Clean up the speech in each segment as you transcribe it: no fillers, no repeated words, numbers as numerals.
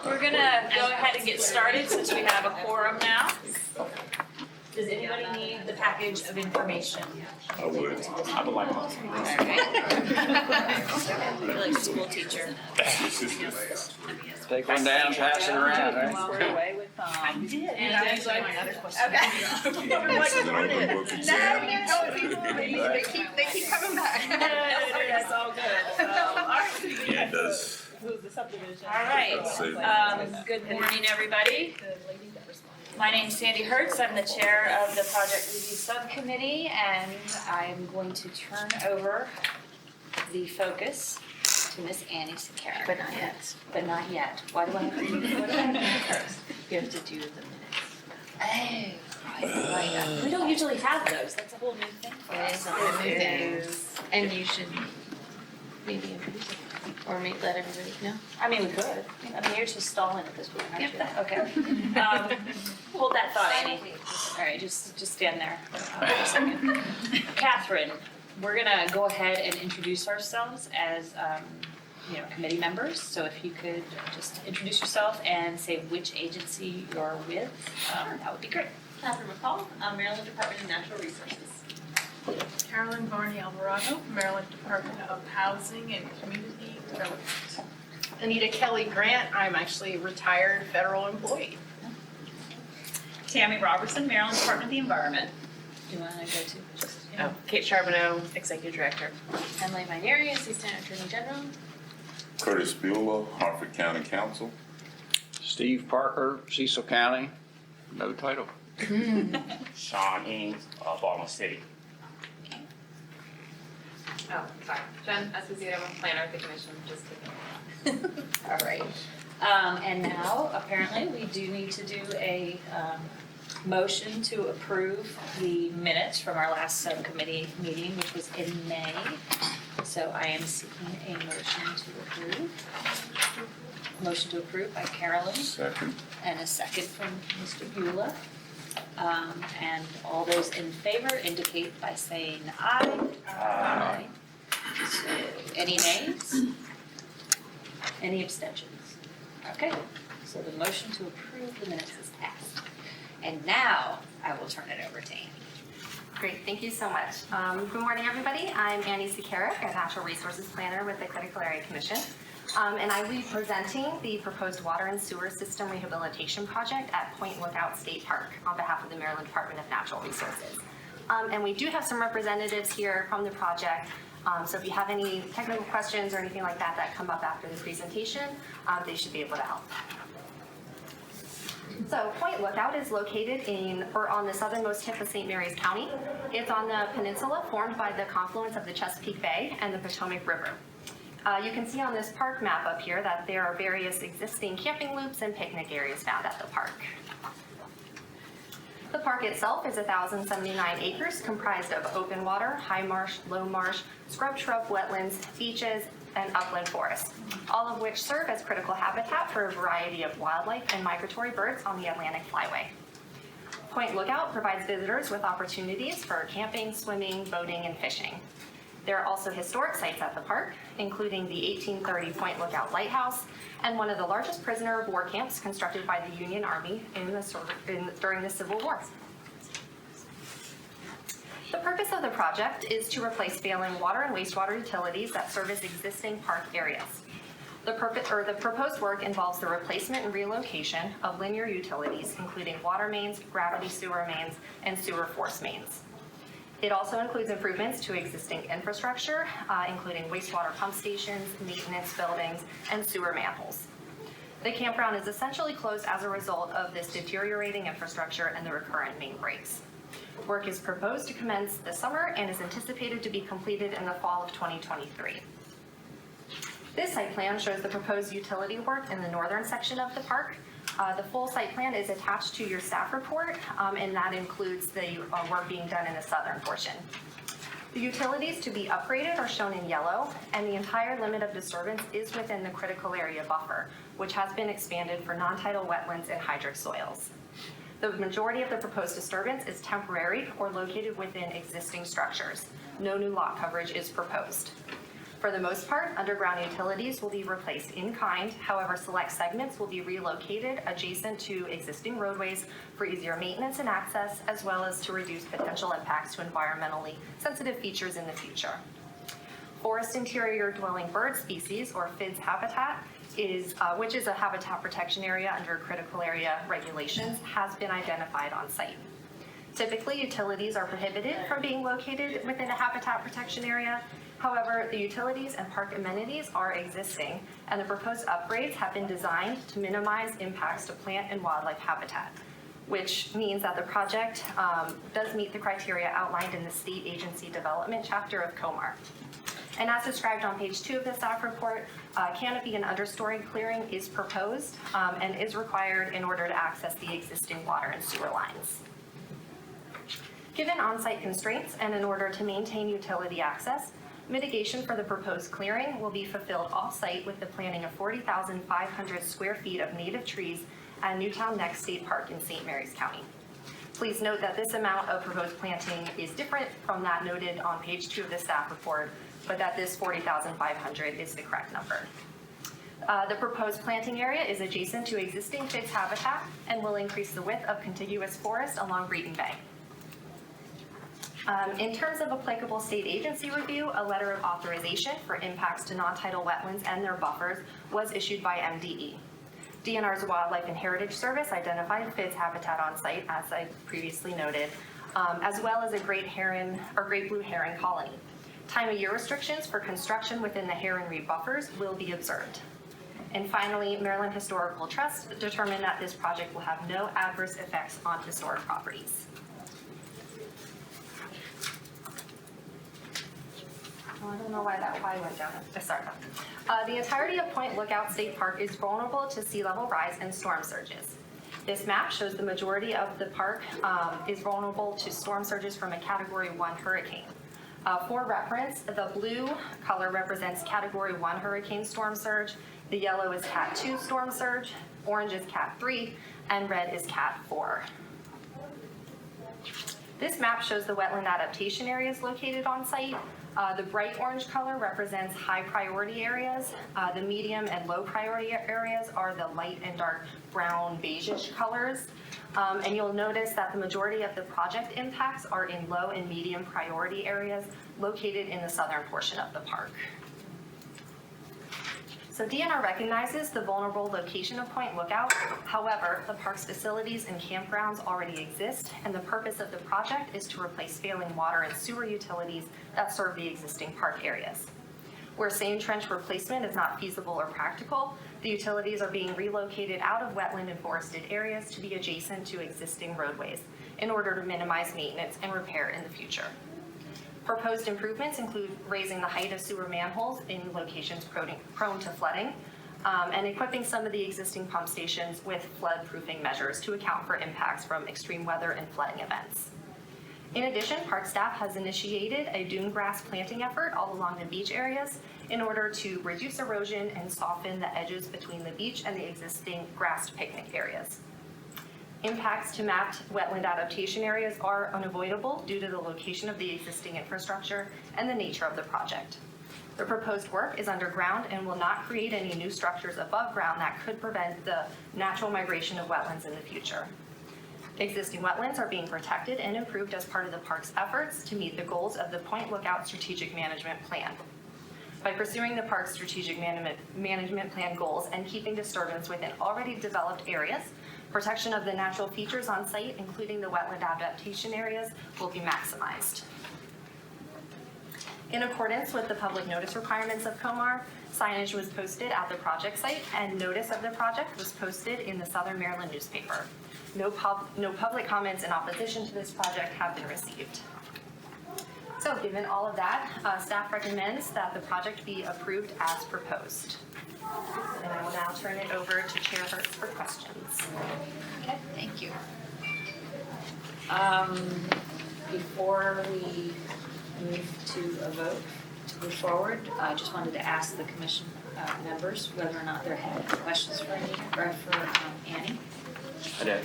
We're gonna go ahead and get started since we have a quorum now. Does anybody need the package of information? I would. I would like one. You're like a school teacher. Take one down, pass it around, right? We're away with, I did. And that's like my other question. This is an open book exam. They keep coming back. That's all good. All right. Yeah, it does. All right. Good morning, everybody. My name's Sandy Hertz. I'm the chair of the Project Review Subcommittee, and I'm going to turn over the focus to Miss Annie Sakara. But not yet. But not yet. Why do I have to do what do I have to do first? You have to do the minutes. Oh, right. We don't usually have those. That's a whole new thing for It us. is a whole new thing. And you should maybe introduce it. Or let everybody know. I mean, we could. I mean, you're just stalling at this point, aren't you? Okay. Hold that thought, Annie. All right, just stand there for a second. Catherine, we're gonna go ahead and introduce ourselves as, committee members. So if you could just introduce yourself and say which agency you're with, that would be great. Catherine McCall, Maryland Department of Natural Resources. Carolyn Varney Alvarado, Maryland Department of Housing and Community Development. Anita Kelly Grant, I'm actually a retired federal employee. Tammy Robertson, Maryland Department of the Environment. Do you wanna go to just, Kate Charbonneau, Executive Director. Emily Manieri, Assistant Attorney General. Curtis Bueller, Hartford County Council. Steve Parker, Cecil County, no title. Sean Haynes, Baltimore City. Oh, sorry. Jen, Associate Planner at the Commission, just kidding. All right. And now, apparently, we do need to do a motion to approve the minutes from our last subcommittee meeting, which was in May. So I am seeking a motion to approve. Motion to approve by Carolyn, Second. and a second from Mr. Beulah. And all those in favor indicate by saying aye. Aye. So, any nays? Any abstentions? Okay, so the motion to approve the minutes is passed. And now I will turn it over to Annie. Great, thank you so much. Good morning, everybody. I'm Annie Sakara, a Natural Resources Planner with the Critical Area Commission. And I will be presenting the proposed water and sewer system rehabilitation project at Point Lookout State Park on behalf of the Maryland Department of Natural Resources. And we do have some representatives here from the project. So if you have any technical questions or anything like that that come up after the presentation, they should be able to help. So Point Lookout is located on the southernmost tip of St. Mary's County. It's on the peninsula formed by the confluence of the Chesapeake Bay and the Potomac River. You can see on this park map up here that there are various existing camping loops and picnic areas found at the park. The park itself is 1,079 acres comprised of open water, high marsh, low marsh, scrub shrub wetlands, beaches, and upland forests, all of which serve as critical habitat for a variety of wildlife and migratory birds on the Atlantic Flyway. Point Lookout provides visitors with opportunities for camping, swimming, boating, and fishing. There are also historic sites at the park, including the 1830 Point Lookout Lighthouse and one of the largest prisoner of war camps constructed by the Union Army during the Civil War. The purpose of the project is to replace failing water and wastewater utilities that service existing park areas. The proposed work involves the replacement and relocation of linear utilities, including water mains, gravity sewer mains, and sewer force mains. It also includes improvements to existing infrastructure, including wastewater pump stations, maintenance buildings, and sewer manholes. The campground is essentially closed as a result of this deteriorating infrastructure and the recurrent main breaks. Work is proposed to commence this summer and is anticipated to be completed in the fall of 2023. This site plan shows the proposed utility work in the northern section of the park. The full site plan is attached to your staff report, and that includes the work being done in the southern portion. The utilities to be upgraded are shown in yellow, and the entire limit of disturbance is within the critical area buffer, which has been expanded for non-tidal wetlands and hydric soils. The majority of the proposed disturbance is temporary or located within existing structures. No new lot coverage is proposed. For the most part, underground utilities will be replaced in kind. However, select segments will be relocated adjacent to existing roadways for easier maintenance and access, as well as to reduce potential impacts to environmentally sensitive features in the future. Forest interior dwelling bird species, or FIDS habitat, which is a habitat protection area under critical area regulations, has been identified on site. Typically, utilities are prohibited from being located within a habitat protection area. However, the utilities and park amenities are existing, and the proposed upgrades have been designed to minimize impacts to plant and wildlife habitat, which means that the project does meet the criteria outlined in the state agency development chapter of COMAR. And as described on page 2 of the staff report, canopy and understory clearing is proposed and is required in order to access the existing water and sewer lines. Given on-site constraints and in order to maintain utility access, mitigation for the proposed clearing will be fulfilled off-site with the planting of 40,500 square feet of native trees at Newtown Neck State Park in St. Mary's County. Please note that this amount of proposed planting is different from that noted on page 2 of the staff report, but that this 40,500 is the correct number. The proposed planting area is adjacent to existing FIDS habitat and will increase the width of contiguous forest along Breeden Bay. In terms of applicable state agency review, a letter of authorization for impacts to non-tidal wetlands and their buffers was issued by MDE. DNR's Wildlife and Heritage Service identified FIDS habitat on site, as I previously noted, as well as a great blue heron colony. Time of year restrictions for construction within the heron reef buffers will be observed. And finally, Maryland Historical Trust determined that this project will have no adverse effects on historic properties. Oh, I don't know why that Y went down. Sorry. The entirety of Point Lookout State Park is vulnerable to sea level rise and storm surges. This map shows the majority of the park is vulnerable to storm surges from a Category 1 hurricane. For reference, the blue color represents Category 1 hurricane storm surge, the yellow is Cat 2 storm surge, orange is Cat 3, and red is Cat 4. This map shows the wetland adaptation areas located on site. The bright orange color represents high priority areas. The medium and low priority areas are the light and dark brown beigeish colors. And you'll notice that the majority of the project impacts are in low and medium priority areas located in the southern portion of the park. So DNR recognizes the vulnerable location of Point Lookout. However, the park's facilities and campgrounds already exist, and the purpose of the project is to replace failing water and sewer utilities that serve the existing park areas. Where sand trench replacement is not feasible or practical, the utilities are being relocated out of wetland and forested areas to be adjacent to existing roadways in order to minimize maintenance and repair in the future. Proposed improvements include raising the height of sewer manholes in locations prone to flooding, and equipping some of the existing pump stations with flood-proofing measures to account for impacts from extreme weather and flooding events. In addition, park staff has initiated a dune grass planting effort all along the beach areas in order to reduce erosion and soften the edges between the beach and the existing grassed picnic areas. Impacts to mapped wetland adaptation areas are unavoidable due to the location of the existing infrastructure and the nature of the project. The proposed work is underground and will not create any new structures above ground that could prevent the natural migration of wetlands in the future. Existing wetlands are being protected and improved as part of the park's efforts to meet the goals of the Point Lookout Strategic Management Plan. By pursuing the park's strategic management plan goals and keeping disturbance within already developed areas, protection of the natural features on site, including the wetland adaptation areas, will be maximized. In accordance with the public notice requirements of COMAR, signage was posted at the project site and notice of the project was posted in the Southern Maryland newspaper. No public comments in opposition to this project have been received. So given all of that, staff recommends that the project be approved as proposed. And I will now turn it over to Chair Hertz for questions. Okay, thank you. Before we move to a vote to move forward, I just wanted to ask the commission members whether or not they had any questions for Annie. I did.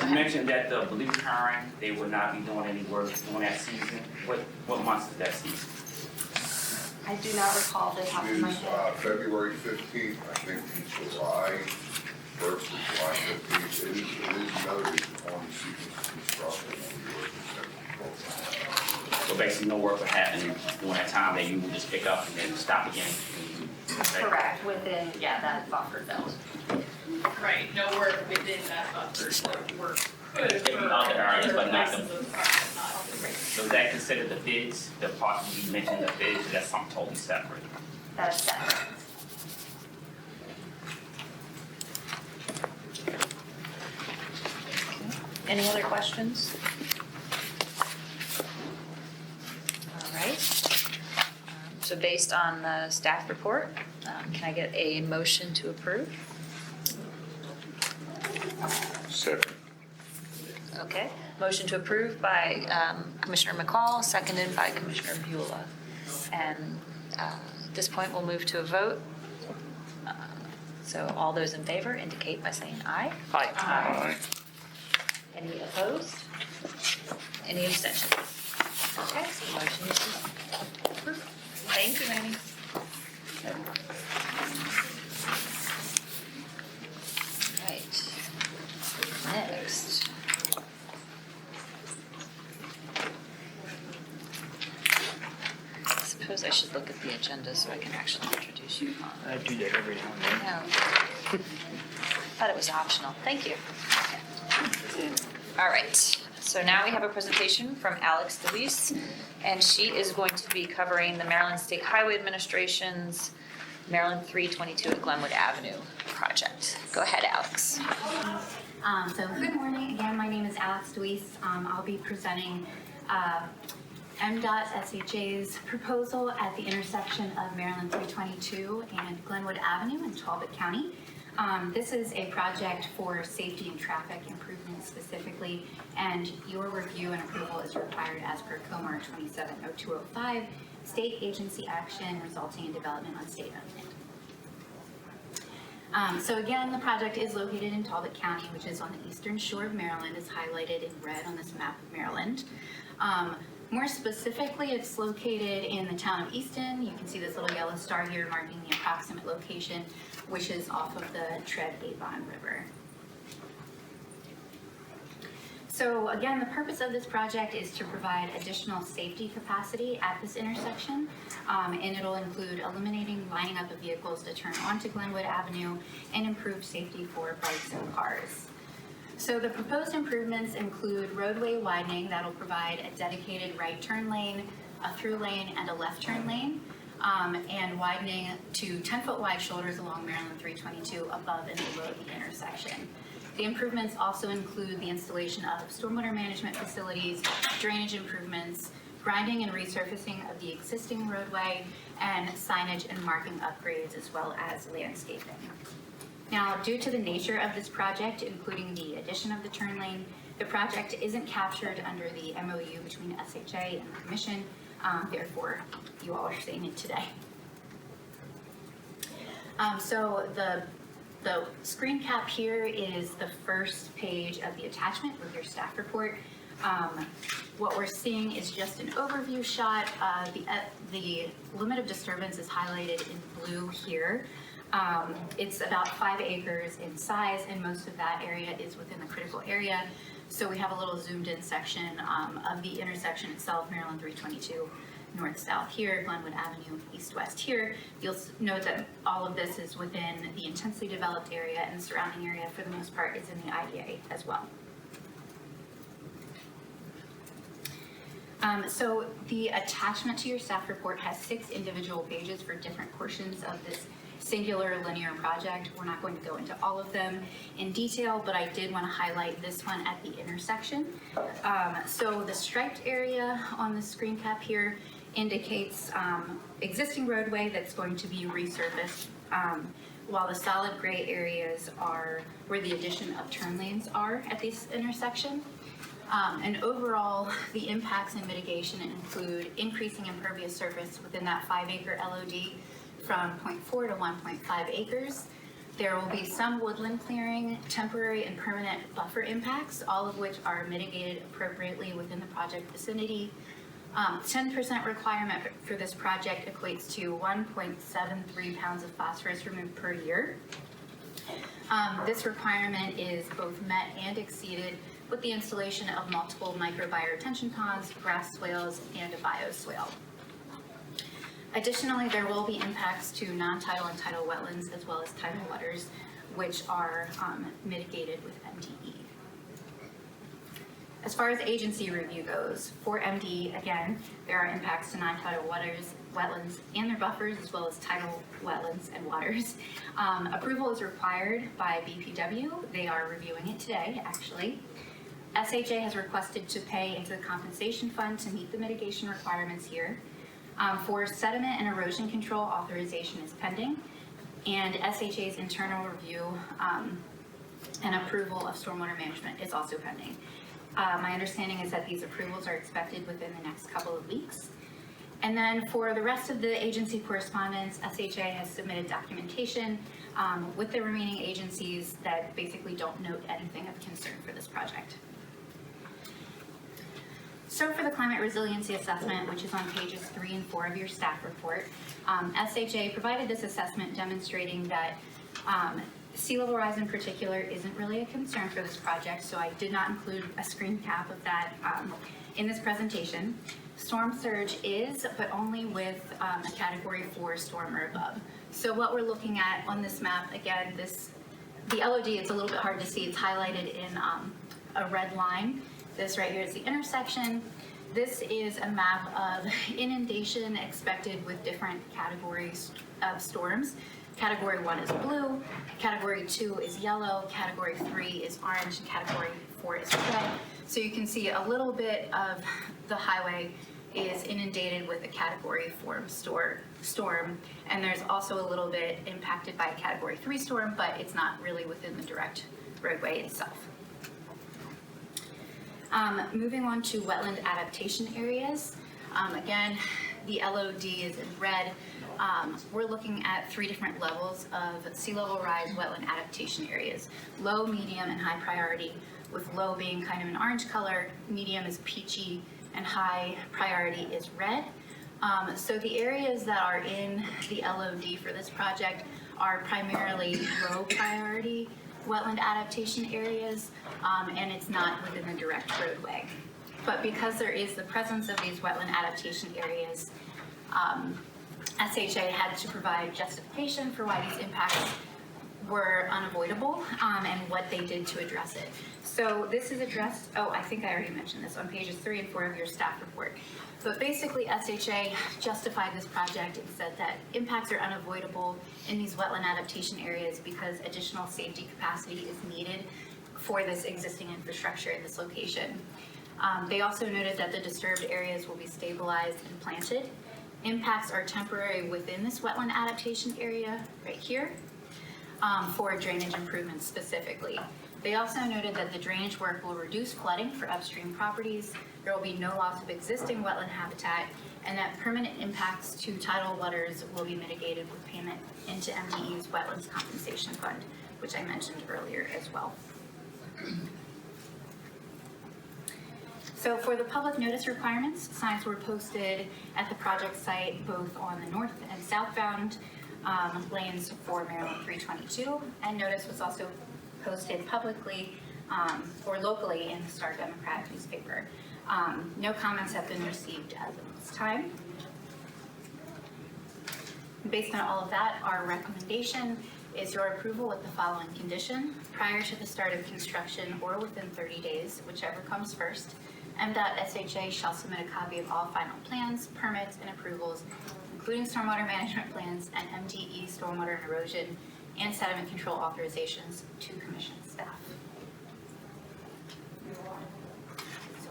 You mentioned that the blue heron, they would not be doing any work during that season. What months is that season? I do not recall the top of my is head. February 15th, I think July 1st or July 15th. It is noted on the sequence construction of the ordinance. So basically, no work would happen during that time, that you would just pick up and then stop again. Correct, within, that buffer zone. Right, no work within that buffer, no work could Maybe occur other areas, but not rest of the- the project, not all the rest. So is that considered the bids, the part you mentioned, the bids, or that's something totally separate? That is separate. Any other questions? All right. So based on the staff report, can I get a motion to approve? Second. Okay, motion to approve by Commissioner McCall, seconded by Commissioner Beulah. And at this point, we'll move to a vote. So all those in favor indicate by saying aye. Aye. Any opposed? Any abstentions? Okay, so motion is approved. Thank you, Annie. Right. Next. I suppose I should look at the agenda so I can actually introduce you. I do that every now and then. No. Thought it was optional. Thank you. All right, so now we have a presentation from Alex DeLeese, and she is going to be covering the Maryland State Highway Administration's Maryland 322 at Glenwood Avenue project. Go ahead, Alex. So good morning. Again, my name is Alex DeLeese. I'll be presenting Mdot SHA's proposal at the intersection of Maryland 322 and Glenwood Avenue in Talbot County. This is a project for safety and traffic improvements specifically, and your review and approval is required as per COMAR 270205, state agency action resulting in development on state-owned land. So again, the project is located in Talbot County, which is on the eastern shore of Maryland, is highlighted in red on this map of Maryland. More specifically, it's located in the town of Easton. You can see this little yellow star here marking the approximate location, which is off of the Tread Avon River. So again, the purpose of this project is to provide additional safety capacity at this intersection, and it'll include eliminating lining up of vehicles to turn onto Glenwood Avenue and improve safety for bikes and cars. So the proposed improvements include roadway widening that'll provide a dedicated right turn lane, a through lane, and a left turn lane, and widening to 10-foot wide shoulders along Maryland 322 above and below the intersection. The improvements also include the installation of stormwater management facilities, drainage improvements, grinding and resurfacing of the existing roadway, and signage and marking upgrades, as well as landscaping. Now, due to the nature of this project, including the addition of the turn lane, the project isn't captured under the MOU between SHA and the Commission, therefore, you all are seeing it today. So the screen cap here is the first page of the attachment with your staff report. What we're seeing is just an overview shot. The limit of disturbance is highlighted in blue here. It's about 5 acres in size, and most of that area is within the critical area. So we have a little zoomed in section of the intersection itself, Maryland 322, north-south here, Glenwood Avenue, east-west here. You'll note that all of this is within the intensely developed area, and the surrounding area, for the most part, is in the IDA as well. So the attachment to your staff report has 6 individual pages for different portions of this singular linear project. We're not going to go into all of them in detail, but I did want to highlight this one at the intersection. So the striped area on the screen cap here indicates existing roadway that's going to be resurfaced, while the solid gray areas are where the addition of turn lanes are at this intersection. And overall, the impacts and mitigation include increasing impervious surface within that 5-acre LOD from 0.4 to 1.5 acres. There will be some woodland clearing, temporary and permanent buffer impacts, all of which are mitigated appropriately within the project vicinity. 10% requirement for this project equates to 1.73 pounds of phosphorus removed per year. This requirement is both met and exceeded with the installation of multiple microbiome retention ponds, grass swales, and a bioswale. Additionally, there will be impacts to non-tidal and tidal wetlands as well as tidal waters, which are mitigated with MDE. As far as agency review goes, for MDE, again, there are impacts to non-tidal waters, wetlands, and their buffers, as well as tidal wetlands and waters. Approval is required by BPW. They are reviewing it today, actually. SHA has requested to pay into the compensation fund to meet the mitigation requirements here. For sediment and erosion control, authorization is pending, and SHA's internal review and approval of stormwater management is also pending. My understanding is that these approvals are expected within the next couple of weeks. And then for the rest of the agency correspondence, SHA has submitted documentation with the remaining agencies that basically don't note anything of concern for this project. So for the climate resiliency assessment, which is on pages 3 and 4 of your staff report, SHA provided this assessment demonstrating that sea level rise in particular isn't really a concern for this project, so I did not include a screen cap of that in this presentation. Storm surge is, but only with a category 4 storm or above. So what we're looking at on this map, again, the LOD, it's a little bit hard to see, it's highlighted in a red line. This right here is the intersection. This is a map of inundation expected with different categories of storms. Category 1 is blue, Category 2 is yellow, Category 3 is orange, and Category 4 is red. So you can see a little bit of the highway is inundated with a Category 4 storm, and there's also a little bit impacted by a Category 3 storm, but it's not really within the direct roadway itself. Moving on to wetland adaptation areas. Again, the LOD is in red. We're looking at 3 different levels of sea level rise wetland adaptation areas. Low, medium, and high priority, with low being kind of an orange color, medium is peachy, and high priority is red. So the areas that are in the LOD for this project are primarily low priority wetland adaptation areas, and it's not within the direct roadway. But because there is the presence of these wetland adaptation areas, SHA had to provide justification for why these impacts were unavoidable and what they did to address it. So this is addressed, I think I already mentioned this on pages 3 and 4 of your staff report. But basically SHA justified this project and said that impacts are unavoidable in these wetland adaptation areas because additional safety capacity is needed for this existing infrastructure at this location. They also noted that the disturbed areas will be stabilized and planted. Impacts are temporary within this wetland adaptation area right here for drainage improvements specifically. They also noted that the drainage work will reduce flooding for upstream properties. There will be no loss of existing wetland habitat, and that permanent impacts to tidal waters will be mitigated with payment into MDE's Wetlands Compensation Fund, which I mentioned earlier as well. So for the public notice requirements, signs were posted at the project site both on the north and southbound lanes for Maryland 322, and notice was also posted publicly or locally in the Star Democrat newspaper. No comments have been received as of this time. Based on all of that, our recommendation is your approval with the following condition. Prior to the start of construction or within 30 days, whichever comes first, Mdot SHA shall submit a copy of all final plans, permits, and approvals, including stormwater management plans and MDE stormwater and erosion and sediment control authorizations to commission staff. So,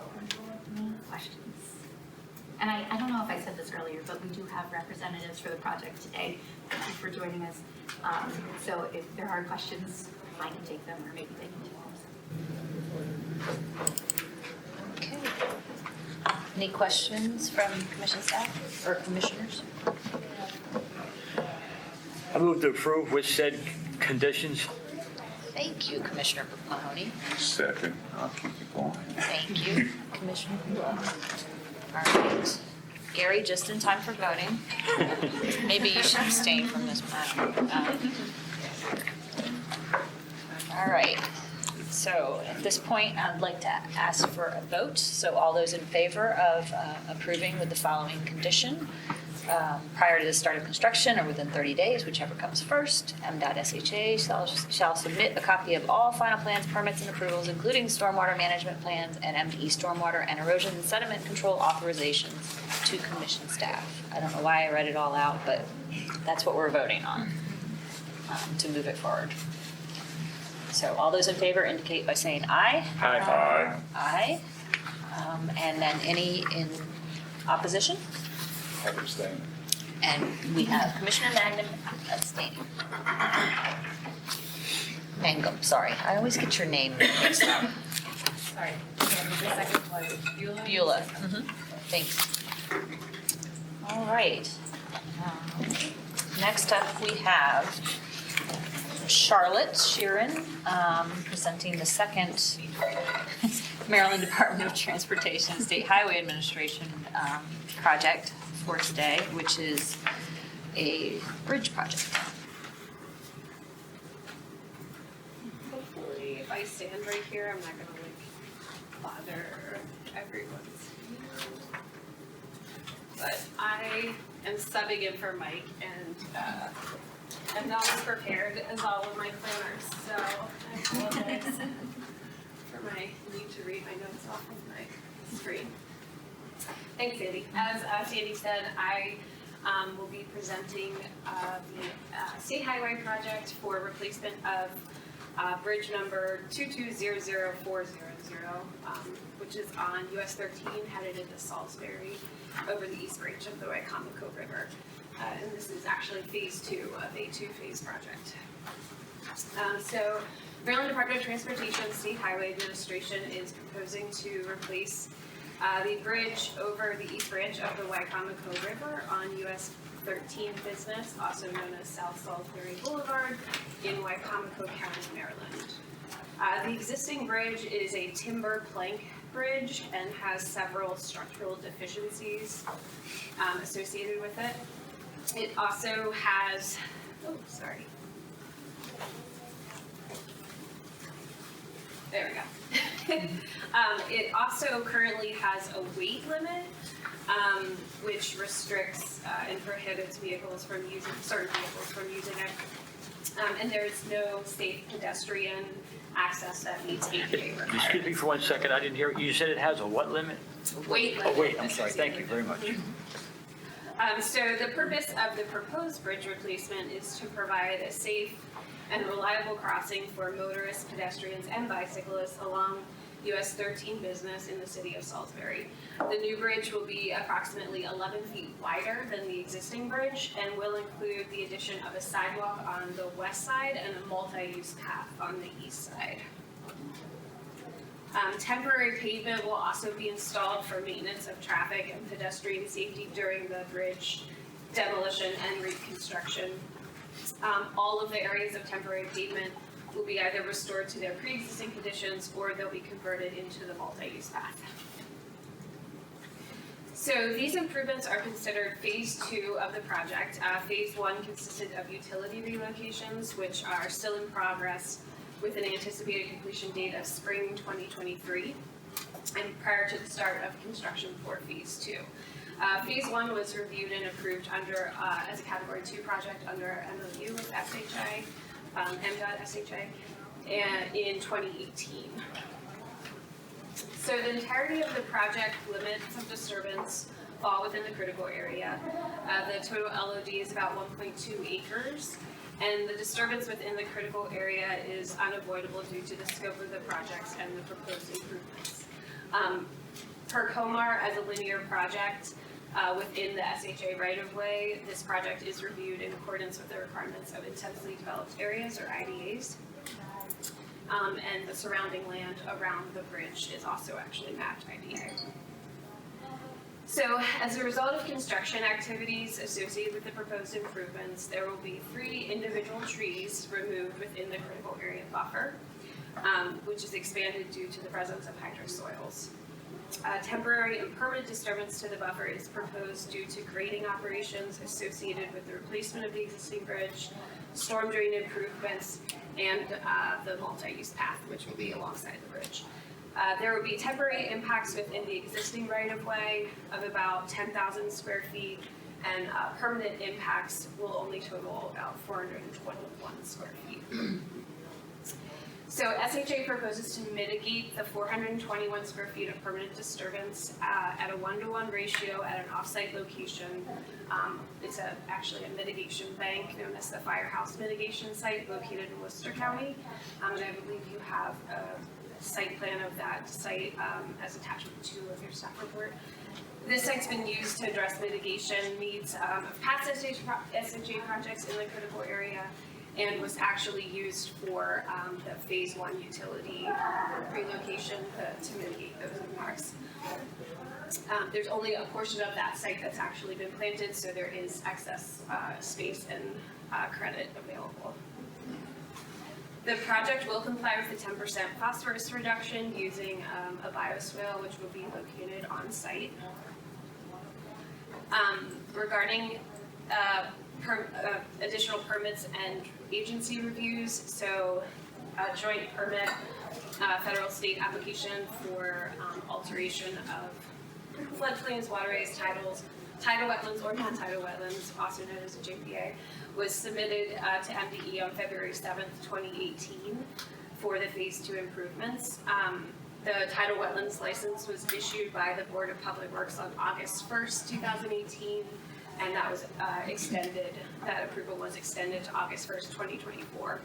any questions? And I don't know if I said this earlier, but we do have representatives for the project today. Thank you for joining us. So if there are questions, I can take them, or maybe they can take them. Okay. Any questions from commission staff or commissioners? I move to approve with said conditions. Thank you, Commissioner Mahoney. Second, I'll keep it going. Thank you, Commissioner Blue. All right. Gary, just in time for voting. Maybe you should abstain from this one. All right. So at this point, I'd like to ask for a vote. So all those in favor of approving with the following condition, prior to the start of construction or within 30 days, whichever comes first, Mdot SHA shall submit a copy of all final plans, permits, and approvals, including stormwater management plans and MDE stormwater and erosion and sediment control authorizations to commission staff. I don't know why I read it all out, but that's what we're voting on to move it forward. So all those in favor indicate by saying aye. Aye. Aye. And then any in opposition? I abstain. And we have Commissioner Magnum abstaining. Mangum, sorry. I always get your name mixed up. Sorry, the second one, Beulah. Beulah. Thanks. All right. Next up, we have Charlotte Sheeran presenting the second Maryland Department of Transportation State Highway Administration project for today, which is a bridge project. Hopefully, if I stand right here, I'm not gonna bother everyone's view. But I am subbing in for Mike and I'm not as prepared as all of my planners, so I apologize for my need to read my notes off of my screen. Thanks, Sandy. As Sandy said, I will be presenting the State Highway project for replacement of bridge number 2200400, which is on US 13 headed into Salisbury over the East Branch of the Wicomico River. And this is actually phase 2 of a 2-phase project. So Maryland Department of Transportation State Highway Administration is proposing to replace the bridge over the East Branch of the Wicomico River on US 13 business, also known as South Salisbury Boulevard in Wicomico County, Maryland. The existing bridge is a timber plank bridge and has several structural deficiencies associated with it. It also has, there we go. It also currently has a weight limit, which restricts and prohibits certain vehicles from using it. And there's no safe pedestrian access that meets ADA requirements. Excuse me for 1 second, I didn't hear, you said it has a what limit? Weight limit. Oh, wait, I'm sorry, thank you very much. So the purpose of the proposed bridge replacement is to provide a safe and reliable crossing for motorists, pedestrians, and bicyclists along US 13 business in the city of Salisbury. The new bridge will be approximately 11 feet wider than the existing bridge and will include the addition of a sidewalk on the west side and a multi-use path on the east side. Temporary pavement will also be installed for maintenance of traffic and pedestrian safety during the bridge demolition and reconstruction. All of the areas of temporary pavement will be either restored to their pre-existing conditions or they'll be converted into the multi-use path. So these improvements are considered phase 2 of the project. Phase 1 consisted of utility relocations, which are still in progress with an anticipated completion date of spring 2023 and prior to the start of construction for phase 2. Phase 1 was reviewed and approved under as a Category 2 project under MOU with SHI, Mdot SHI, and in 2018. So the entirety of the project limits of disturbance fall within the critical area. The total LOD is about 1.2 acres, and the disturbance within the critical area is unavoidable due to the scope of the projects and the proposed improvements. Per COMAR, as a linear project within the SHA right-of-way, this project is reviewed in accordance with the requirements of intensely developed areas, or IDAs. And the surrounding land around the bridge is also actually mapped IDA. So as a result of construction activities associated with the proposed improvements, there will be 3 individual trees removed within the critical area buffer, which is expanded due to the presence of hydrosoils. Temporary and permanent disturbance to the buffer is proposed due to grading operations associated with the replacement of the existing bridge, storm drain improvements, and the multi-use path, which will be alongside the bridge. There will be temporary impacts within the existing right-of-way of about 10,000 square feet, and permanent impacts will only total about 421 square feet. So SHA proposes to mitigate the 421 square feet of permanent disturbance at a 1-to-1 ratio at an off-site location. It's actually a mitigation bank known as the Firehouse Mitigation Site located in Worcester County. And I believe you have a site plan of that site as attachment 2 of your staff report. This site's been used to address mitigation needs of past SHA projects in the critical area, and was actually used for the phase 1 utility relocation to mitigate those impacts. There's only a portion of that site that's actually been planted, so there is excess space and credit available. The project will comply with the 10% phosphorus reduction using a bioswale, which will be located on site. Regarding additional permits and agency reviews, so a joint permit, federal state application for alteration of floodplains, waterways, tidal wetlands or non-tidal wetlands, also known as a JPA, was submitted to MDE on February 7th, 2018 for the phase 2 improvements. The tidal wetlands license was issued by the Board of Public Works on August 1st, 2018, and that was extended, that approval was extended to August 1st, 2024.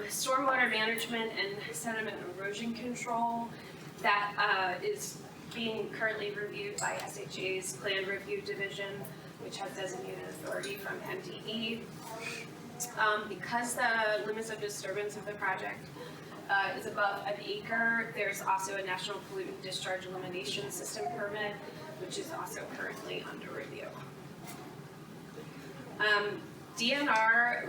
Stormwater management and sediment erosion control, that is being currently reviewed by SHA's Plan Review Division, which has designated authority from MDE. Because the limits of disturbance of the project is above an acre, there's also a National Pollutant Discharge Elimination System permit, which is also currently under review. DNR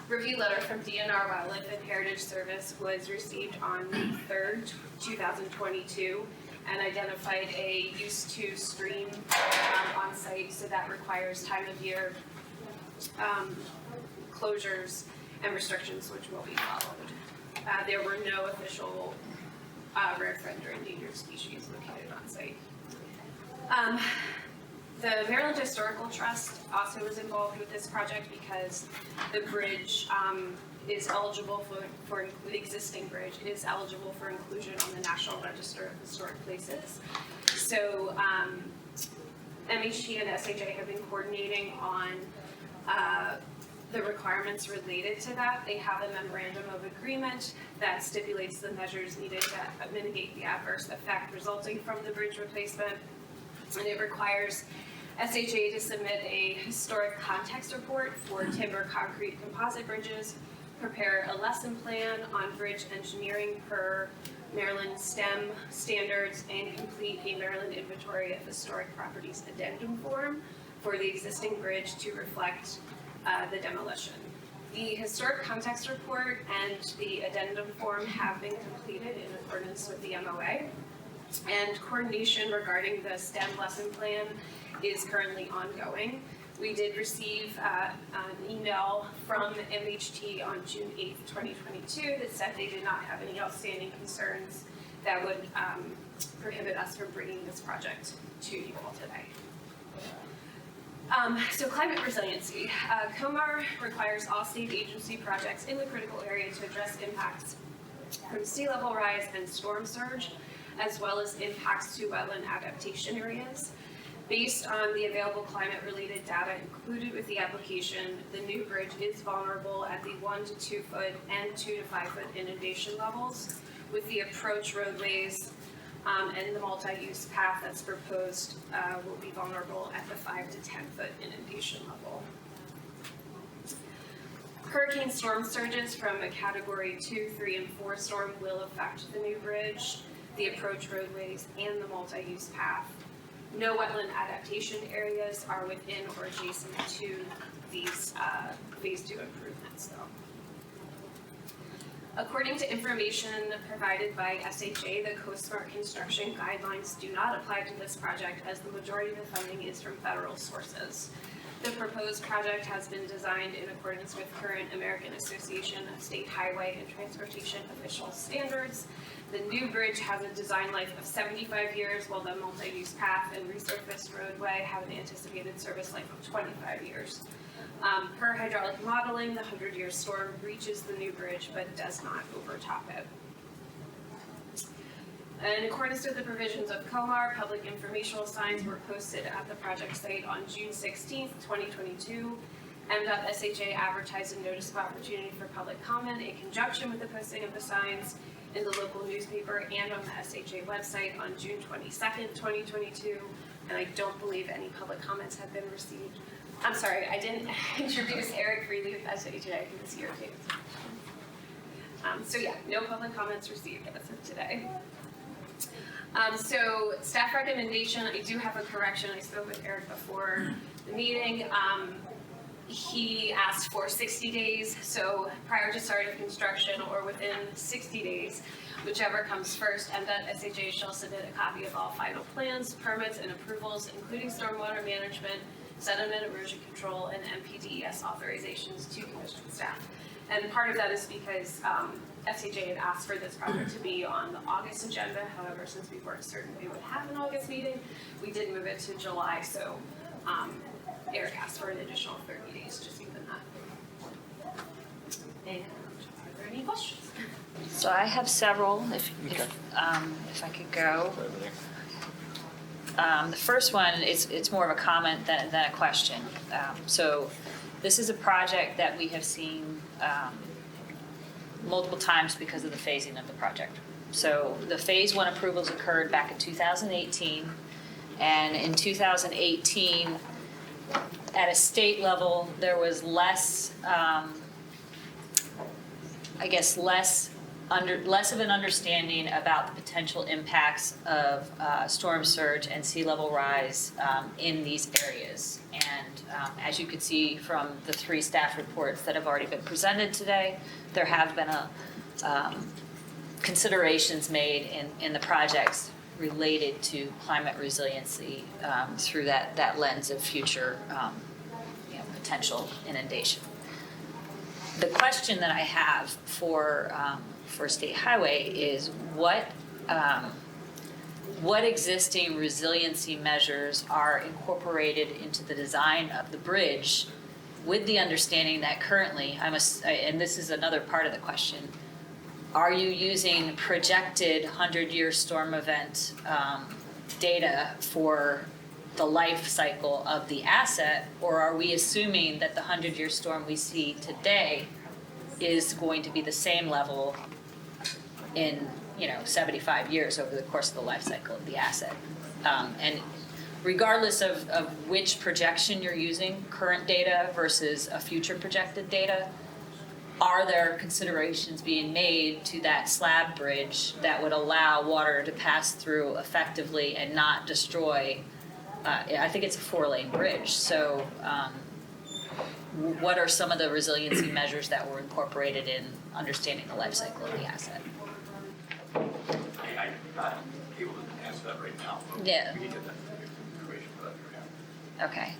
review letter from DNR Wildlife and Heritage Service was received on May 3rd, 2022, and identified a use to stream on site, so that requires time of year closures and restrictions which will be followed. There were no official rare, threatened, or endangered species located on site. The Maryland Historical Trust also was involved with this project because the bridge is eligible for the existing bridge is eligible for inclusion on the National Register of Historic Places. So MHT and SHA have been coordinating on the requirements related to that. They have a memorandum of agreement that stipulates the measures needed to mitigate the adverse effect resulting from the bridge replacement. And it requires SHA to submit a historic context report for timber, concrete, composite bridges, prepare a lesson plan on bridge engineering per Maryland STEM standards, and complete a Maryland inventory of historic properties addendum form for the existing bridge to reflect the demolition. The historic context report and the addendum form have been completed in accordance with the MOA, and coordination regarding the STEM lesson plan is currently ongoing. We did receive an email from MHT on June 8th, 2022 that said they did not have any outstanding concerns that would prohibit us from bringing this project to you all today. So climate resiliency. COMAR requires all state agency projects in the critical area to address impacts from sea level rise and storm surge, as well as impacts to wetland adaptation areas. Based on the available climate-related data included with the application, the new bridge is vulnerable at the 1 to 2 foot and 2 to 5 foot inundation levels, with the approach roadways and the multi-use path that's proposed will be vulnerable at the 5 to 10 foot inundation level. Hurricane storm surges from a category 2, 3, and 4 storm will affect the new bridge, the approach roadways, and the multi-use path. No wetland adaptation areas are within or adjacent to these phase 2 improvements, though. According to information provided by SHA, the CoSmart construction guidelines do not apply to this project as the majority of the funding is from federal sources. The proposed project has been designed in accordance with current American Association of State Highway and Transportation official standards. The new bridge has a design life of 75 years, while the multi-use path and resurfaced roadway have an anticipated service life of 25 years. Per hydraulic modeling, the 100-year storm breaches the new bridge but does not overtop it. In accordance with the provisions of COMAR, public informational signs were posted at the project site on June 16th, 2022. Mdot SHA advertised a notice of opportunity for public comment in conjunction with the posting of the signs in the local newspaper and on the SHA website on June 22nd, 2022. And I don't believe any public comments have been received. I'm sorry, I didn't introduce Eric Freely with SHA, I think it's here too. So yeah, no public comments received as of today. So staff recommendation, I do have a correction. I spoke with Eric before the meeting. He asked for 60 days, so prior to start of construction or within 60 days, whichever comes first, Mdot SHA shall submit a copy of all final plans, permits, and approvals, including stormwater management, sediment erosion control, and MPDES authorizations to commission staff. And part of that is because SHA had asked for this project to be on the August agenda. However, since we weren't certain we would have an August meeting, we did move it to July. So Eric asked for an additional 30 days, just given that. And are there any questions? So I have several, if I could go. The first one it's more of a comment than a question. So this is a project that we have seen multiple times because of the phasing of the project. So the phase 1 approvals occurred back in 2018, and in 2018, at a state level, there was less of an understanding about the potential impacts of storm surge and sea level rise in these areas. And as you can see from the 3 staff reports that have already been presented today, there have been considerations made in the projects related to climate resiliency through that lens of future potential inundation. The question that I have for State Highway is what existing resiliency measures are incorporated into the design of the bridge, with the understanding that currently, and this is another part of the question, are you using projected 100-year storm event data for the life cycle of the asset, or are we assuming that the 100-year storm we see today is going to be the same level in 75 years over the course of the life cycle of the asset? And regardless of which projection you're using, current data versus a future projected data, are there considerations being made to that slab bridge that would allow water to pass through effectively and not destroy? I think it's a 4-lane bridge, so what are some of the resiliency measures that were incorporated in understanding the life cycle of the asset? I'm not able to answer that right now. Yeah. We can get that information for that. Okay.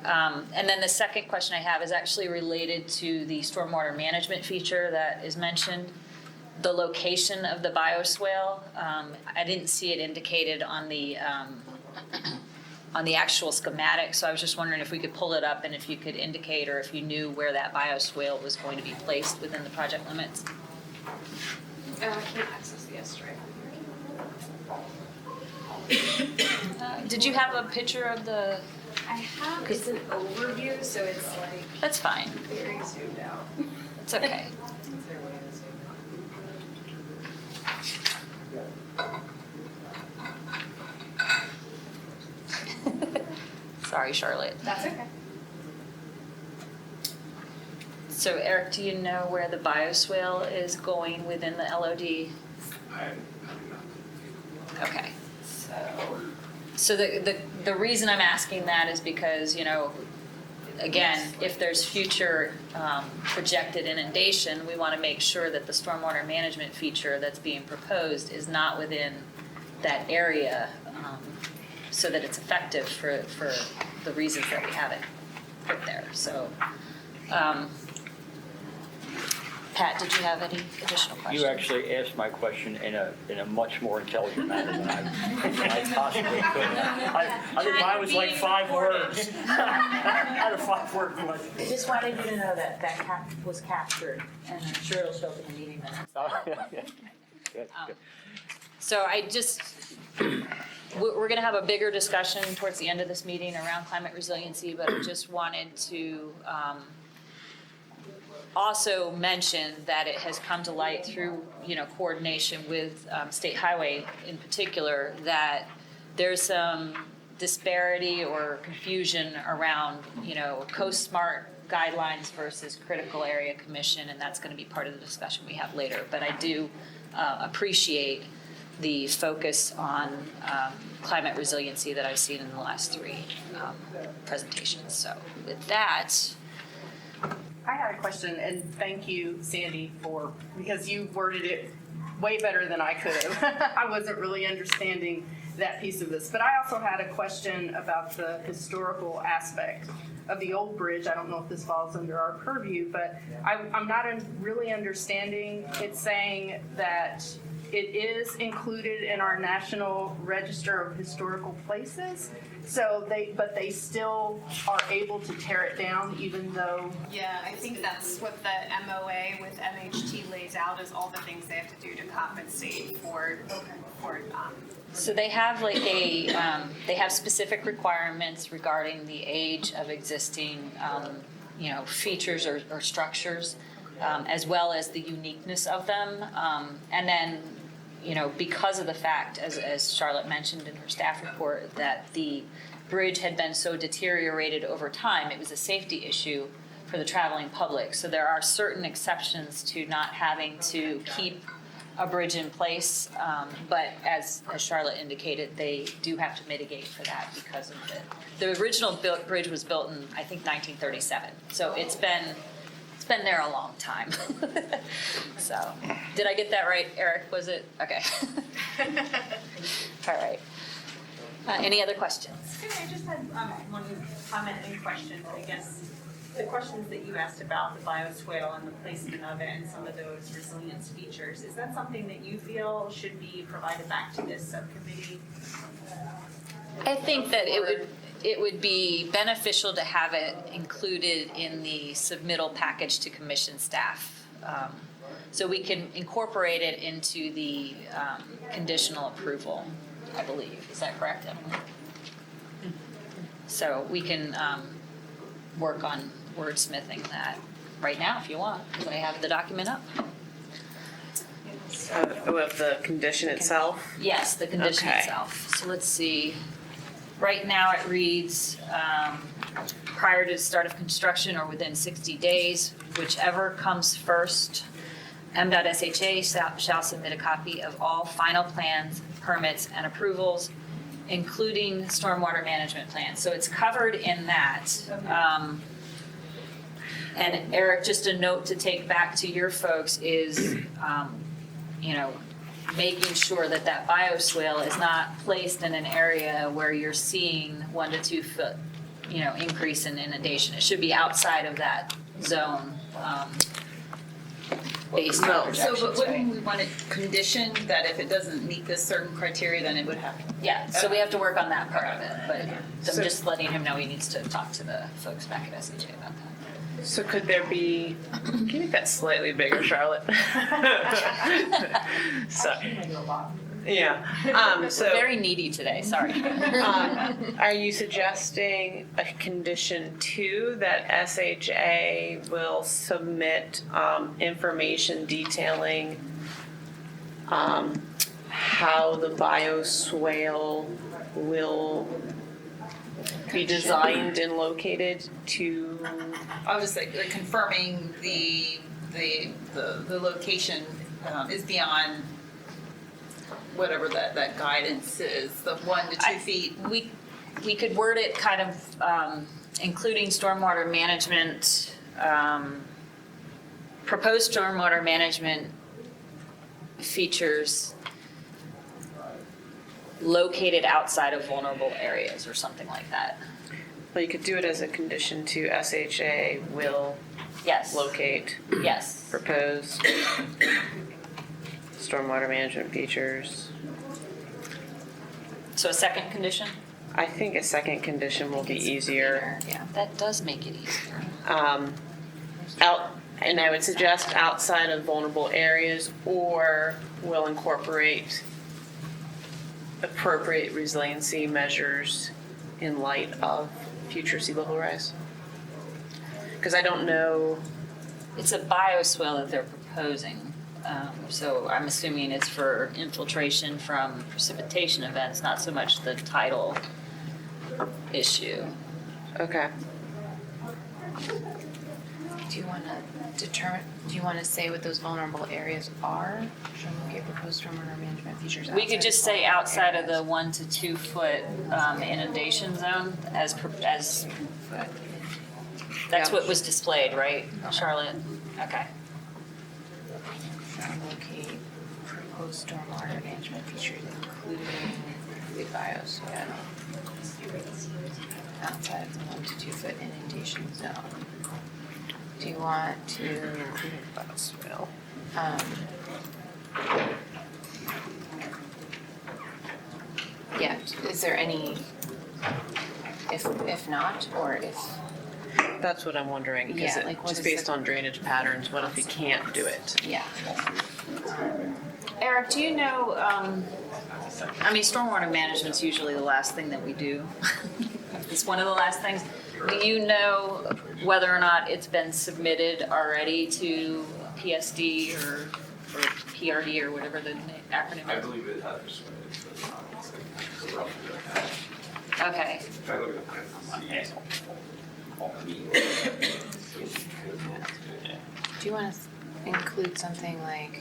And then the second question I have is actually related to the stormwater management feature that is mentioned. The location of the bioswale, I didn't see it indicated on the actual schematic, so I was just wondering if we could pull it up and if you could indicate or if you knew where that bioswale was going to be placed within the project limits. I can't access the S-Drive. Did you have a picture of the? I have, it's an overview, so it's like That's fine. very zoomed out. It's okay. Sorry, Charlotte. That's okay. So Eric, do you know where the bioswale is going within the LOD? Okay. So the reason I'm asking that is because, again, if there's future projected inundation, we want to make sure that the stormwater management feature that's being proposed is not within that area, so that it's effective for the reasons that we have it put there. So, Pat, did you have any additional questions? You actually asked my question in a much more intelligent manner than I possibly could. I think mine was like 5 words. I had a 5-word question. I just wanted you to know that was captured, and I'm sure it'll show up in the meeting minutes. Good, good. So I just, we're going to have a bigger discussion towards the end of this meeting around climate resiliency, but I just wanted to also mention that it has come to light through, coordination with State Highway in particular, that there's some disparity or confusion around, Coast Smart guidelines versus critical area commission, and that's going to be part of the discussion we have later. But I do appreciate the focus on climate resiliency that I've seen in the last 3 presentations. So with that, I had a question, and thank you, Sandy, because you worded it way better than I could have. I wasn't really understanding that piece of this. But I also had a question about the historical aspect of the old bridge. I don't know if this falls under our purview, but I'm not really understanding. It's saying that it is included in our National Register of Historical Places. But they still are able to tear it down even though. Yeah, I think that's what the MOA with MHT lays out, is all the things they have to do to compensate for. So they have they have specific requirements regarding the age of existing, features or structures, as well as the uniqueness of them, and then. Because of the fact, as Charlotte mentioned in her staff report, that the bridge had been so deteriorated over time, it was a safety issue for the traveling public. So there are certain exceptions to not having to keep a bridge in place, but as Charlotte indicated, they do have to mitigate for that because of it. The original bridge was built in, I think, 1937. So it's been there a long time. So, did I get that right, Eric? Was it? Okay. All right. Any other questions? I just had one comment and question. I guess the questions that you asked about the bioswale and the placement of it and some of those resilience features, is that something that you feel should be provided back to this subcommittee? I think that it would be beneficial to have it included in the submittal package to commission staff. So we can incorporate it into the conditional approval, I believe. Is that correct, Emily? So we can work on wordsmithing that right now if you want, because I have the document up. Of the condition itself? Yes, the condition Okay. itself. So let's see. Right now it reads, prior to the start of construction or within 60 days, whichever comes first, Mdot SHA shall submit a copy of all final plans, permits, and approvals, including stormwater management plans. So it's covered in that. And Eric, just a note to take back to your folks is, making sure that that bioswale is not placed in an area where you're seeing 1 to 2 foot, increase in inundation. It should be outside of that zone, based on projections. So, but wouldn't we want it conditioned that if it doesn't meet this certain criteria, then it would have to? Yeah, so we have to work on that part of it, but I'm just letting him know he needs to talk to the folks back at SHA about that. So could there be, can you make that slightly bigger, Charlotte? So, yeah. So We're very needy today, sorry. are you suggesting a condition 2 that SHA will submit information detailing how the bioswale will be designed and located to? I was just like confirming the location is beyond whatever that guidance is, the 1 to 2 feet. We could word it kind of including stormwater management, proposed stormwater management features located outside of vulnerable areas or something like that. Well, you could do it as a condition to SHA will Yes. locate Yes. proposed stormwater management features. So a second condition? I think a second condition will be easier. Yeah, that does make it easier. And I would suggest outside of vulnerable areas, or will incorporate appropriate resiliency measures in light of future sea level rise. Because I don't know. It's a bioswale that they're proposing. So I'm assuming it's for infiltration from precipitation events, not so much the tidal issue. Okay. Do you want to say what those vulnerable areas are? Shall locate proposed stormwater management features We could outside just of say vulnerable outside of the areas? 1 to 2 foot inundation zone as that's what was displayed, right, Charlotte? Okay. Shall locate proposed stormwater management features including the bioswale outside of the 1 to 2 foot inundation zone. Do you want to include Bioswale. Yeah, is there any, if not, or if, That's what I'm wondering. Yeah, like what just is based the- on drainage patterns, what if we can't do it? yeah. Eric, do you know, I mean, stormwater management's usually the last thing that we do. It's one of the last things. Do you know whether or not it's been submitted already to PSD or PRD or whatever the acronym I is? believe it has been Okay. If I look at the plans, Do you want to include something like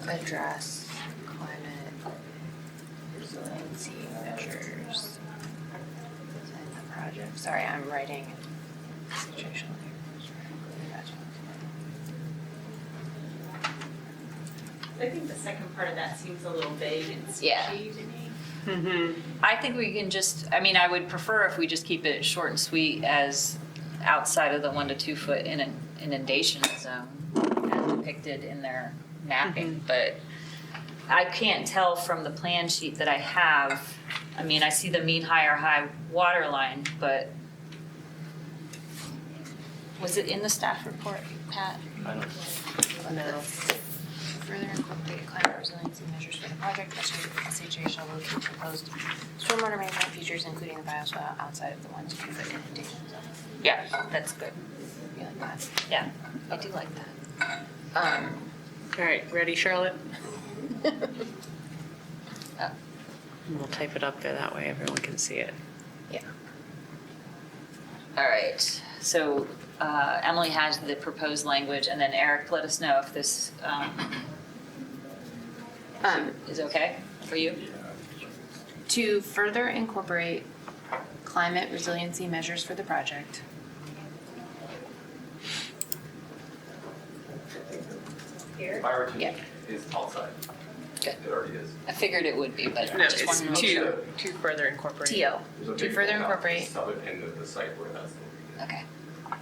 to address climate resiliency measures in the project? Sorry, I'm writing situational. I think the second part of that seems a little vague and Yeah. sketchy to me. Mm-hmm. I think we can just, I mean, I would prefer if we just keep it short and sweet as outside of the 1 to 2 foot inundation zone as depicted in their mapping, but I can't tell from the plan sheet that I have. I mean, I see the mean high or high water line, but was it in the staff report, Pat? No. Further incorporate climate resiliency measures for the project, SHA shall locate proposed stormwater management features including the bioswale outside of the 1 to 2 foot inundation zone. Yeah, that's good. You like that? Yeah, I do like that. All right, ready, Charlotte? Oh. We'll type it up there, that way everyone can see it. Yeah. All right, so Emily has the proposed language, and then Eric, let us know if this is okay for you. To further incorporate climate resiliency measures for the project. if I were to, Yeah. is outside. Good. It already is. I figured it would be, but No, I just it's wanted to make sure. to further incorporate. TO. There's a To big further hole out incorporate the southern end of the site where that's located. Okay.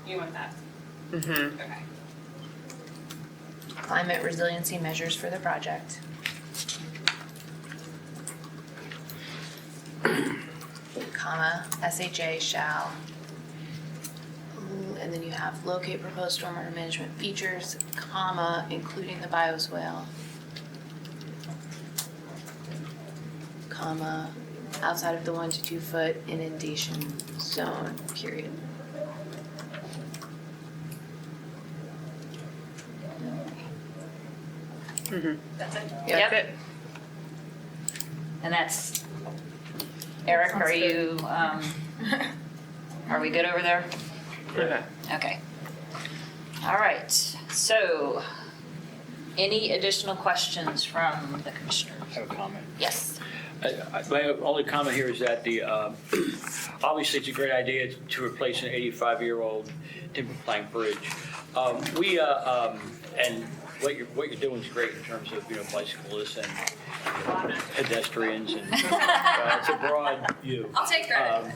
You want that? Mm-hmm. Okay. climate resiliency measures for the project. Comma, SHA shall, and then you have locate proposed stormwater management features, comma, including the bioswale, comma, outside of the 1 to 2 foot inundation zone, period. Mm-hmm. That's it? Yep. That's it. And that's, Eric, are you, are we good over there? Okay. Okay. All right, so Any additional questions from the commissioner? I have a comment. Yes. My only comment here is that obviously it's a great idea to replace an 85-year-old timber plank bridge. And what you're doing is great in terms of, bicyclists and pedestrians and it's a broad view. I'll take credit.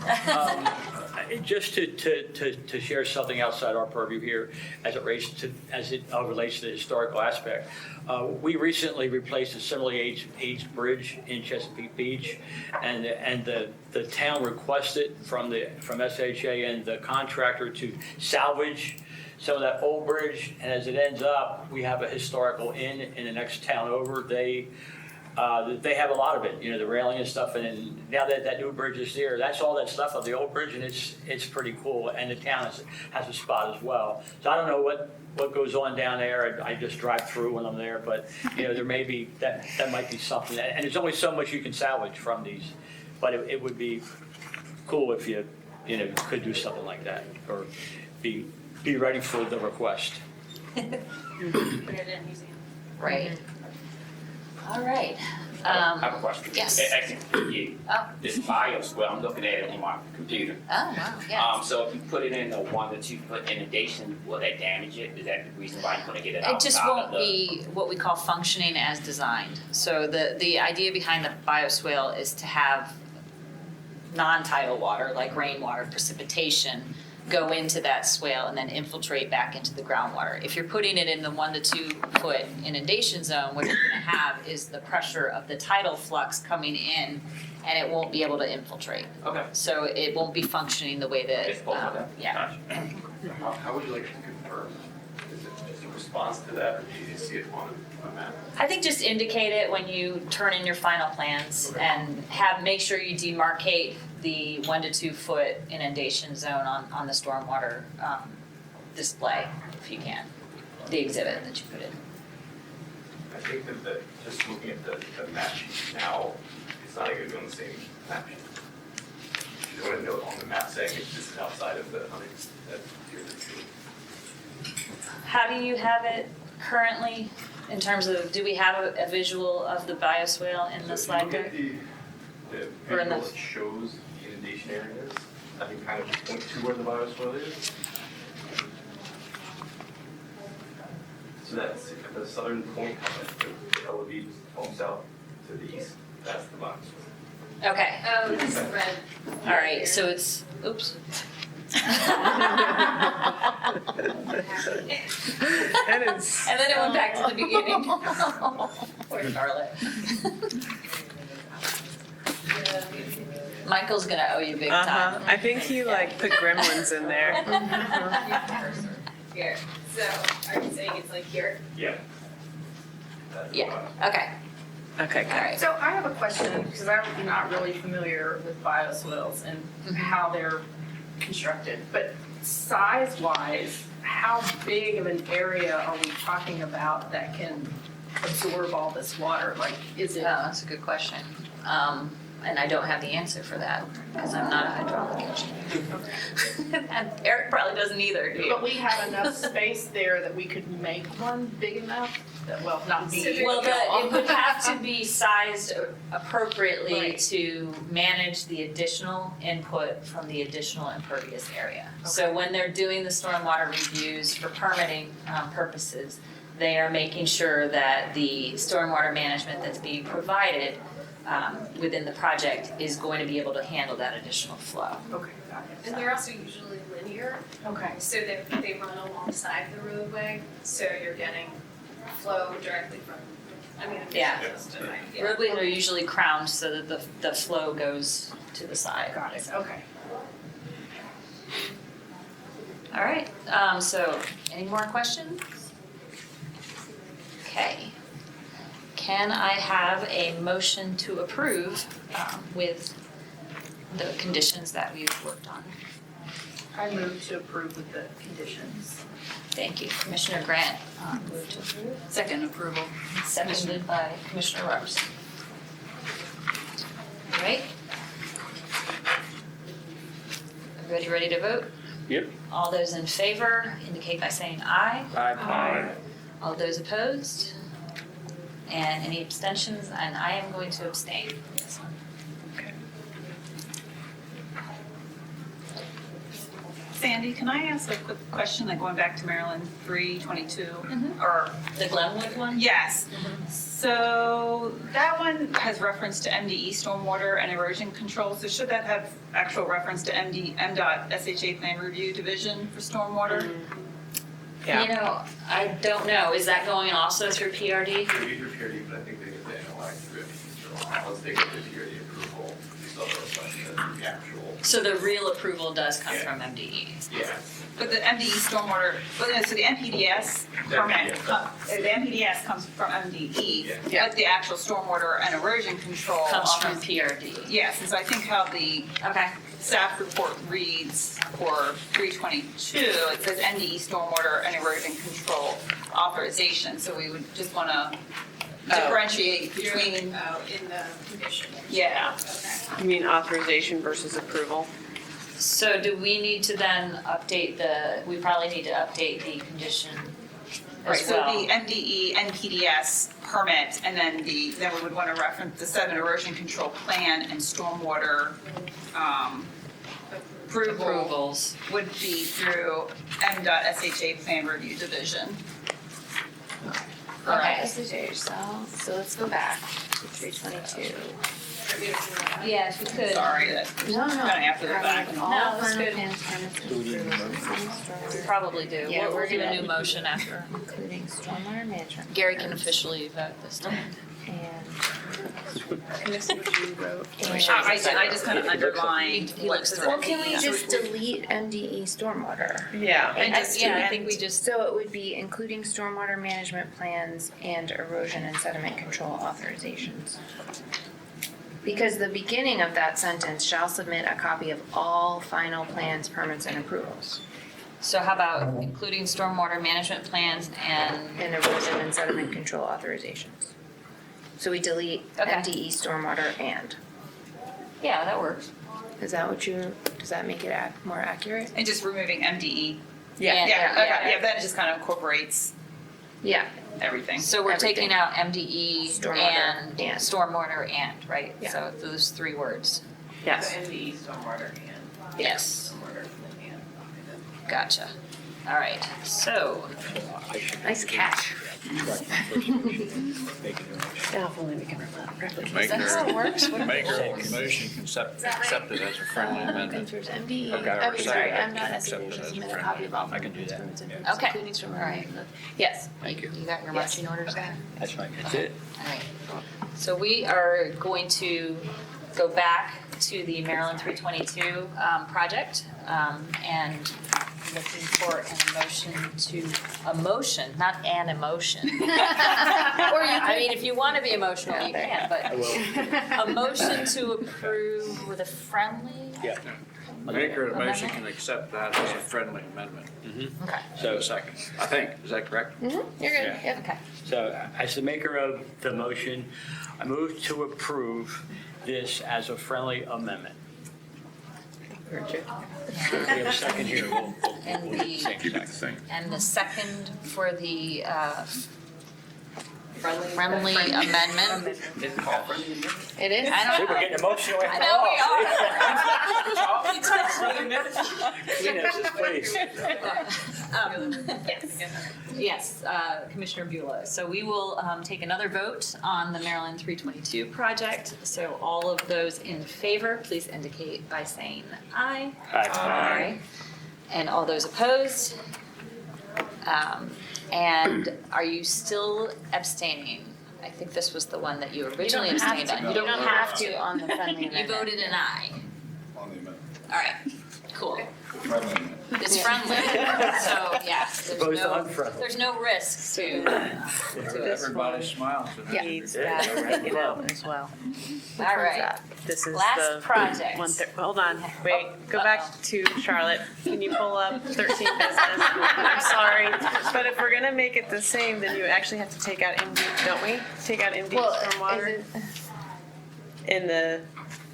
Just to share something outside our purview here as it relates to the historical aspect. We recently replaced a similarly aged bridge in Chesapeake Beach, and the town requested from SHA and the contractor to salvage some of that old bridge, and as it ends up, we have a historical inn in the next town over. They have a lot of it, the railing and stuff, and now that new bridge is there, that's all that stuff of the old bridge, and it's pretty cool, and the town has a spot as well. So I don't know what goes on down there. I just drive through when I'm there, but there may be that might be something, and there's only so much you can salvage from these, but it would be cool if you could do something like that, or be ready for the request. Put it in museum. Right. All right. I have a question. Yes. Actually, for you. Oh. This Bioswale, I'm looking at it on my computer. Oh, wow, yeah. So if you put it in the 1 to 2 foot inundation, will that damage it? Is that the reason why you're gonna get it It just outside of won't be what we call functioning as designed. So the idea behind the bioswale is to have non-tidal water, like rainwater, precipitation, go into that swale and then infiltrate back into the groundwater. If you're putting it in the 1 to 2 foot inundation zone, what you're gonna have is the pressure of the tidal flux coming in, and it won't be able to infiltrate. Okay. So it won't be functioning the way that, It's supposed to. yeah. How would you like it to confirm? Is it just a response to that, or do you see it on a map? I think just indicate it when you turn in your final plans and make sure you demarcate the 1 to 2 foot inundation zone on the stormwater display, if you can, the exhibit that you put in. I think that just looking at the map sheet now, it's not even doing the same map sheet. You want to note on the map saying it's just outside of the, that tier 2. How do you have it currently in terms of, do we have a visual of the bioswale in the slide deck? If you look at the Or in the- visual that shows the inundation areas, I can kind of point to where the bioswale is. So that's at the southern point, the LOD homes out to the east, that's the bioswale. Okay, Oh, this is red. all right, so it's, oops. And it's. And then it went back to the beginning. Poor Charlotte. Michael's gonna owe you big time. I think he put gremlins in there. Here, so are you saying it's like here? Yeah. That's the Yeah, bioswale. okay, Okay, all right. So I have a question, because I'm not really familiar with bioswales and how they're constructed, but size-wise, how big of an area are we talking about that can absorb all this water? Like, is it? Yeah, that's a good question. And I don't have the answer for that, because I'm not a hydraulic engineer. And Eric probably doesn't either, do you? But we have enough space there that we could make one big enough that, well, not big. Well, it would have to be sized appropriately Right. to manage the additional input from the additional impervious area. So when they're doing the stormwater reviews for permitting purposes, they are making sure that the stormwater management that's being provided within the project is going to be able to handle that additional flow. Okay, got it. And they're also usually linear, Okay. so they run alongside the roadway, so you're getting flow directly from, Yeah. just an idea. Roadways are usually crowned so that the flow goes to the side. Got it, okay. All right, so any more questions? Okay. Can I have a motion to approve with the conditions that we've worked on? I move to approve with the conditions. Thank you. Commissioner Grant moved to approve. Second approval. Seconded by Commissioner Rose. All right. Everybody ready to vote? Yep. All those in favor indicate by saying aye. Aye. All those opposed? And any abstentions? And I am going to abstain. Sandy, can I ask a quick question, like going back to Maryland 322? Or, The Glenwood one? yes. So that one has reference to MDE stormwater and erosion control. So should that have actual reference to Mdot SHA plan review division for stormwater? You know, I don't know. Is that going also through PRD? They get your PRD, but I think they get the NOI through it. So once they get the PRD approval, they still have a question of the actual. So the real approval does come Yeah. from MDE? Yeah. But the MDE stormwater, so the NPDS permit, the NPDS comes from MDE, Yeah. but the actual stormwater and erosion control. Comes from PRD? Yes, and so I think how the Okay. staff report reads for 322, it says NDE stormwater and erosion control authorization, so we would just want to differentiate between, in the condition. yeah. You mean authorization versus approval? So do we need to then update we probably need to update the condition Right, as so well? the MDE NPDS permit, and then then we would want to reference the 7 erosion control plan and stormwater approval Approvals. would be through Mdot SHA plan review division. Okay. So let's go back to 322. Yes, we could. Sorry, that's No, kind of after the fact. All No, that's final good. plans, permits, and approvals, We probably do. Yeah, We'll we're do a gonna- new motion after. including stormwater management. Gary can officially vote this time. And This is what you wrote. I just kind of underlined. He looks through well, it. can we just delete MDE stormwater? Yeah. And just Yeah, I think we just, So it would be including stormwater management plans and erosion and sediment control authorizations. Because the beginning of that sentence shall submit a copy of all final plans, permits, and approvals. so how about including stormwater management plans and, And erosion and sediment control authorizations. So we delete Okay. MDE stormwater and. yeah, that works. Is that what does that make it more accurate? And just removing MDE. Yeah. Yeah, okay, yeah, that just kind of incorporates Yeah. everything. So we're Everything. taking out MDE Stormwater and and. stormwater and, right? Yeah. So those 3 words. Yes. NDE stormwater and. Yes. Stormwater and. Gotcha. All right, so, Nice catch. Yeah, if only we can replicate. Make that how it her, works? make her motion accept it as a friendly amendment. Features MDE. Okay, I Oh, already sorry, said I'm that. not Accept it SHA, as a submit a friendly copy of all. I can do that. permits and Yeah. Okay. including stormwater All right. management. Yes. Thank you. you got your Yes. marching orders there? That's fine. That's it. All right. So we are going to go back to the Maryland 322 project and looking for a motion, not an emotion. Or I mean, if you want to be emotional, you can, but a motion to approve with a friendly? Yeah. Maker of the motion can accept that as a friendly amendment. Okay. So, Second, I think, is that correct? You're good, Yeah. yep. Okay. So as the maker of the motion, I move to approve this as a friendly amendment. We have a second here. And We'll the- same Keep it the second. same. And the second for the friendly amendment? It is. I See, don't we're getting emotional I after know all. we are. Yes, Commissioner Beulah. So we will take another vote on the Maryland 322 project. So all of those in favor, please indicate by saying aye. Aye. And all those opposed? And are you still abstaining? I think this was the one that you originally abstained on. You don't have to on the friendly You amendment. voted an aye. On the amendment. All right, cool. Friendly amendment. It's friendly, so yeah, Opposed to unfriendly. there's no risk to, Everybody smiles. Yeah. Needs that taken out as well. all right. This is Last the project. Hold on, wait, go back to Charlotte. Can you pull up 13 business? I'm sorry, but if we're gonna make it the same, then you actually have to take out MD, don't we? Take out MD Well, stormwater is it- in the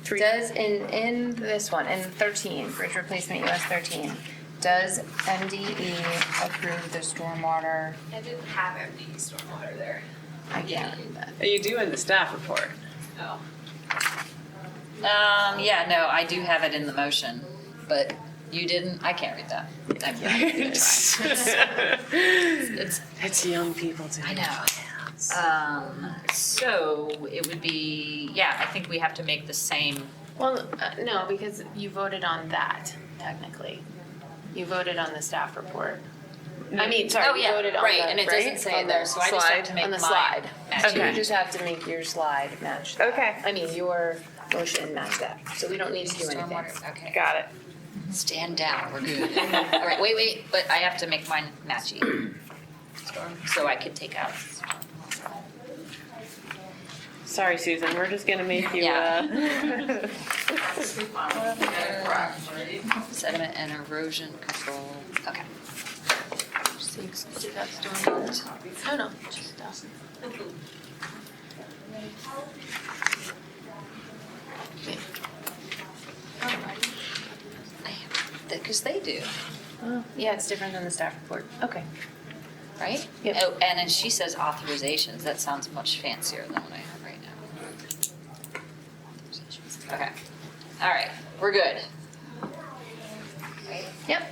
three. Does in this one, in 13, bridge replacement US 13, does MDE approve the stormwater? I didn't have MDE stormwater there. I can't read that. Are you doing the staff report? Oh. Yeah, no, I do have it in the motion, but you didn't, I can't read that. I'm gonna try. It's young people too. I know. So it would be, yeah, I think we have to make the same. Well, no, because you voted on that, technically. You voted on the staff report. I mean, sorry, Oh, you yeah, voted on right, the, and it right? doesn't say On it there, the so I just have to make on the mine slide. match So it. you just have to make your slide match that. Okay. I mean, your motion match that, so we don't need to do anything. Stormwater, okay. Got it. Stand down, we're good. All right, wait, but I have to make mine matchy. So I could take out. Sorry, Susan, we're just gonna make you, Sediment and erosion control, okay. No, no, just doesn't. Because they do, Oh, yeah, it's different than the staff report. Okay. right? Yep. Oh, and then she says authorizations, that sounds much fancier than what I have right now. Okay, all right, we're good. Yep.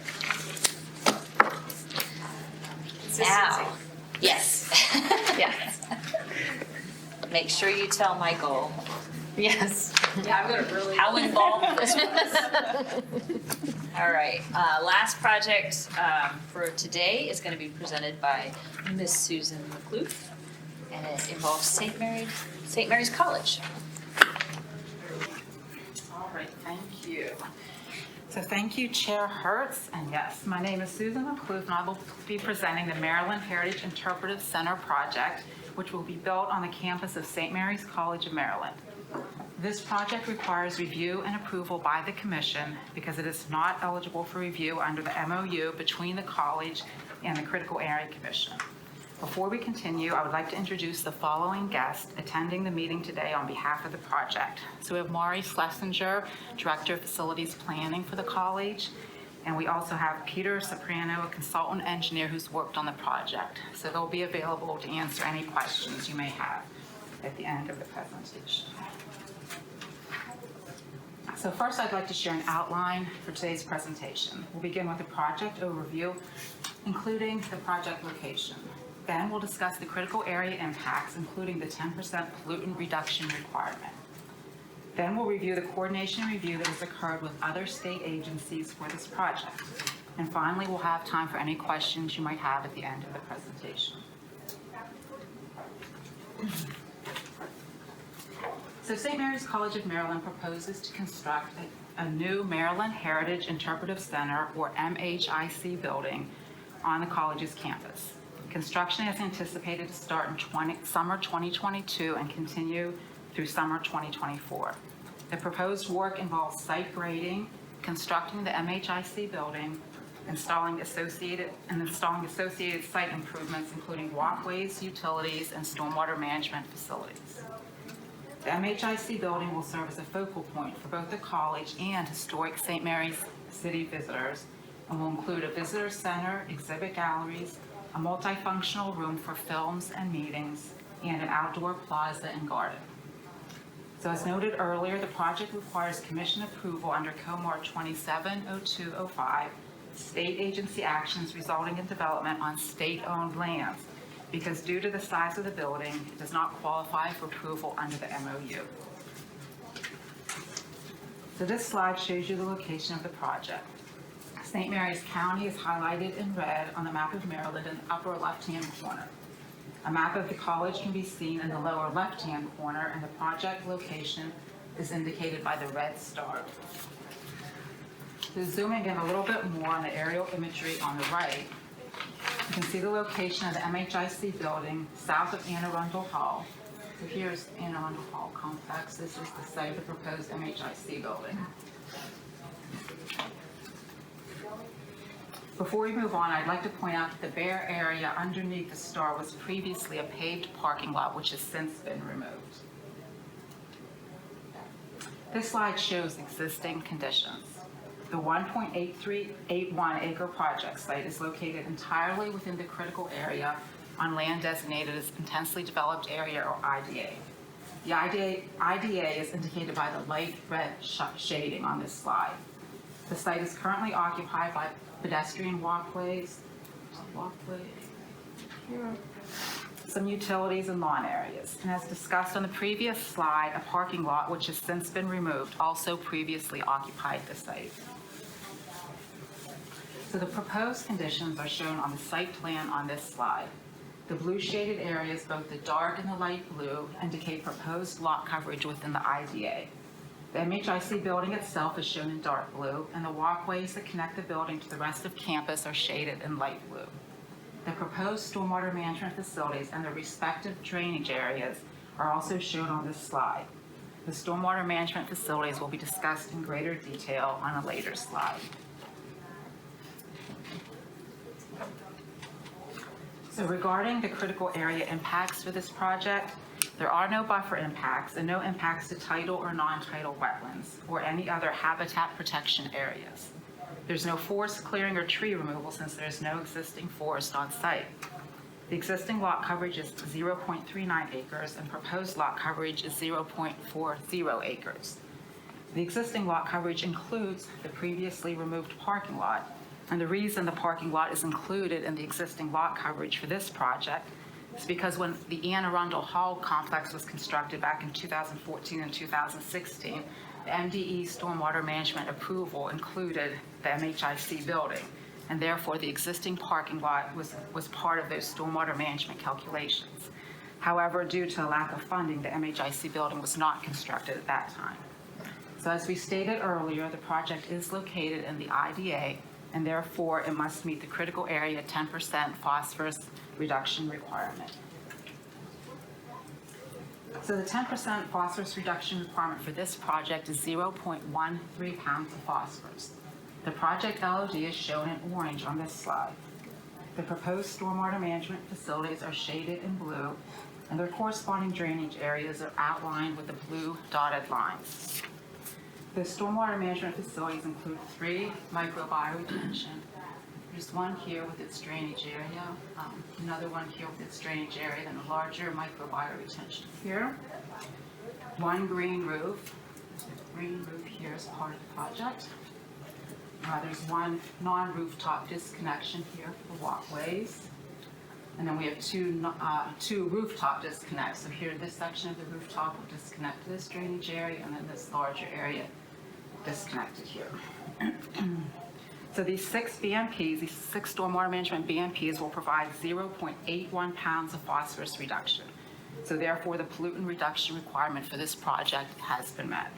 Now, yes. Yes. Make sure you tell Michael Yes. Yeah, I'm gonna really. how involved this was. All right, last project for today is going to be presented by Miss Susan McLuth, and it involves St. Mary's College. All right, thank you. So thank you, Chair Hertz, and yes, my name is Susan McLuth, and I will be presenting the Maryland Heritage Interpretive Center project, which will be built on the campus of St. Mary's College of Maryland. This project requires review and approval by the commission because it is not eligible for review under the MOU between the college and the Critical Area Commission. Before we continue, I would like to introduce the following guests attending the meeting today on behalf of the project. So we have Maury Schlesinger, Director of Facilities Planning for the college, and we also have Peter Soprano, a consultant engineer who's worked on the project. So they'll be available to answer any questions you may have at the end of the presentation. So first, I'd like to share an outline for today's presentation. We'll begin with a project overview, including the project location. Then we'll discuss the critical area impacts, including the 10% pollutant reduction requirement. Then we'll review the coordination review that has occurred with other state agencies for this project. And finally, we'll have time for any questions you might have at the end of the presentation. So St. Mary's College of Maryland proposes to construct a new Maryland Heritage Interpretive Center, or MHIC, building on the college's campus. Construction is anticipated to start in summer 2022 and continue through summer 2024. The proposed work involves site grading, constructing the MHIC building, installing associated site improvements, including walkways, utilities, and stormwater management facilities. The MHIC building will serve as a focal point for both the college and historic St. Mary's City visitors, and will include a visitor center, exhibit galleries, a multifunctional room for films and meetings, and an outdoor plaza and garden. So as noted earlier, the project requires commission approval under COMAR 270205, state agency actions resulting in development on state-owned lands, because due to the size of the building, it does not qualify for approval under the MOU. So this slide shows you the location of the project. St. Mary's County is highlighted in red on the map of Maryland in the upper left-hand corner. A map of the college can be seen in the lower left-hand corner, and the project location is indicated by the red star. So zooming in a little bit more on the aerial imagery on the right, you can see the location of the MHIC building south of Anne Arundel Hall. So here's Anne Arundel Hall complex. This is the site of the proposed MHIC building. Before we move on, I'd like to point out that the bare area underneath the star was previously a paved parking lot, which has since been removed. This slide shows existing conditions. The 1.8381 acre project site is located entirely within the critical area on land designated as intensely developed area or IDA. The IDA is indicated by the light red shading on this slide. The site is currently occupied by pedestrian walkways, here, some utilities and lawn areas. And as discussed on the previous slide, a parking lot, which has since been removed, also previously occupied the site. So the proposed conditions are shown on the site plan on this slide. The blue shaded areas, both the dark and the light blue, indicate proposed lot coverage within the IDA. The MHIC building itself is shown in dark blue, and the walkways that connect the building to the rest of campus are shaded in light blue. The proposed stormwater management facilities and their respective drainage areas are also shown on this slide. The stormwater management facilities will be discussed in greater detail on a later slide. So regarding the critical area impacts for this project, there are no buffer impacts and no impacts to tidal or non-tidal wetlands or any other habitat protection areas. There's no forest clearing or tree removal since there's no existing forest on site. The existing lot coverage is 0.39 acres and proposed lot coverage is 0.40 acres. The existing lot coverage includes the previously removed parking lot, and the reason the parking lot is included in the existing lot coverage for this project is because when the Anne Arundel Hall complex was constructed back in 2014 and 2016, the MDE stormwater management approval included the MHIC building, and therefore the existing parking lot was part of those stormwater management calculations. However, due to a lack of funding, the MHIC building was not constructed at that time. So as we stated earlier, the project is located in the IDA, and therefore it must meet the critical area 10% phosphorus reduction requirement. So the 10% phosphorus reduction requirement for this project is 0.13 pounds of phosphorus. The project LOD is shown in orange on this slide. The proposed stormwater management facilities are shaded in blue, and their corresponding drainage areas are outlined with the blue dotted lines. The stormwater management facilities include 3 microbioretention. There's one here with its drainage area, another one here with its drainage area, then a larger microbioretention here. 1 green roof. The green roof here is part of the project. There's 1 non-rooftop disconnection here for walkways. And then we have two rooftop disconnects. So here, this section of the rooftop will disconnect to this drainage area, and then this larger area disconnected here. So these 6 BMPs, these 6 stormwater management BMPs will provide 0.81 pounds of phosphorus reduction. So therefore, the pollutant reduction requirement for this project has been met.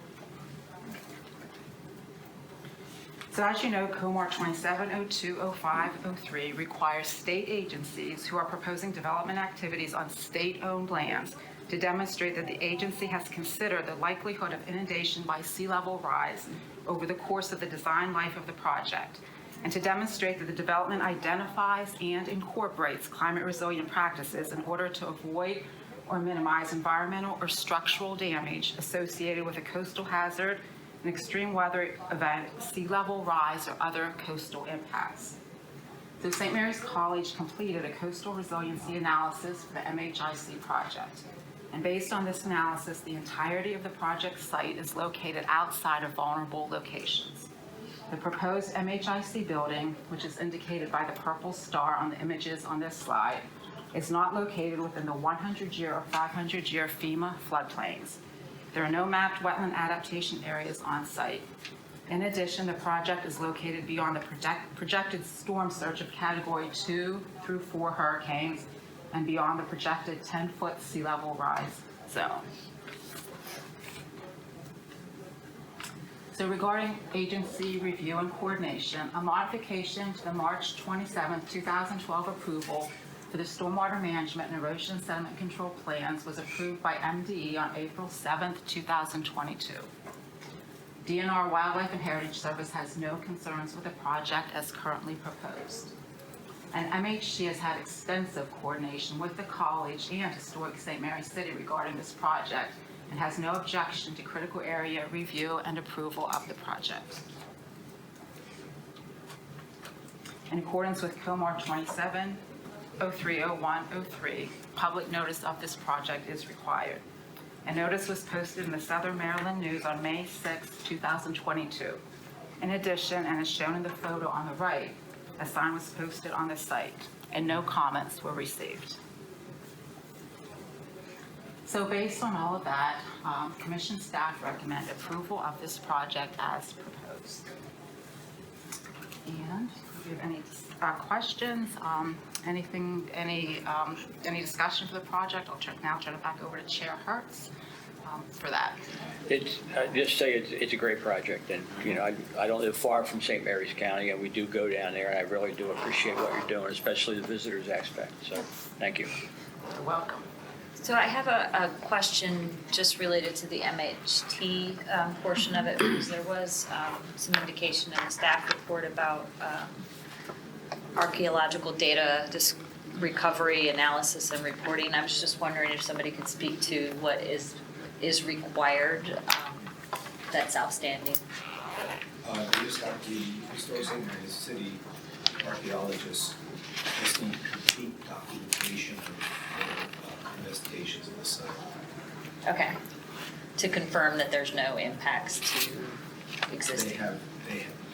So as you know, COMAR 27020503 requires state agencies who are proposing development activities on state-owned lands to demonstrate that the agency has considered the likelihood of inundation by sea level rise over the course of the design life of the project, and to demonstrate that the development identifies and incorporates climate resilient practices in order to avoid or minimize environmental or structural damage associated with a coastal hazard, an extreme weather event, sea level rise, or other coastal impacts. So St. Mary's College completed a coastal resiliency analysis for the MHIC project. And based on this analysis, the entirety of the project site is located outside of vulnerable locations. The proposed MHIC building, which is indicated by the purple star on the images on this slide, is not located within the 100-year or 500-year FEMA floodplains. There are no mapped wetland adaptation areas on site. In addition, the project is located beyond the projected storm surge of Category 2 through 4 hurricanes and beyond the projected 10-foot sea level rise zone. So regarding agency review and coordination, a modification to the March 27, 2012 approval for the stormwater management and erosion sediment control plans was approved by MDE on April 7, 2022. DNR Wildlife and Heritage Service has no concerns with the project as currently proposed. And MHC has had extensive coordination with the college and Historic St. Mary City regarding this project and has no objection to critical area review and approval of the project. In accordance with COMAR 27020503, 03/01/03, public notice of this project is required. A notice was posted in the Southern Maryland News on May 6, 2022. In addition, and as shown in the photo on the right, a sign was posted on the site, and no comments were received. So based on all of that, Commission staff recommend approval of this project as proposed. And if you have any questions, any discussion for the project, I'll now turn it back over to Chair Hertz for that. It's, just say it's a great project, and, you know, I don't live far from St. Mary's County, and we do go down there, and I really do appreciate what you're doing, especially the visitors aspect, so, thank you. You're welcome. So I have a question just related to the MHT portion of it, because there was some indication in the staff report about archaeological data recovery, analysis, and reporting. I was just wondering if somebody could speak to what is required that's outstanding. They just have the Historic St. Mary's City archaeologists just need complete documentation of investigations of the site. Okay. To confirm that there's no impacts to existing. They have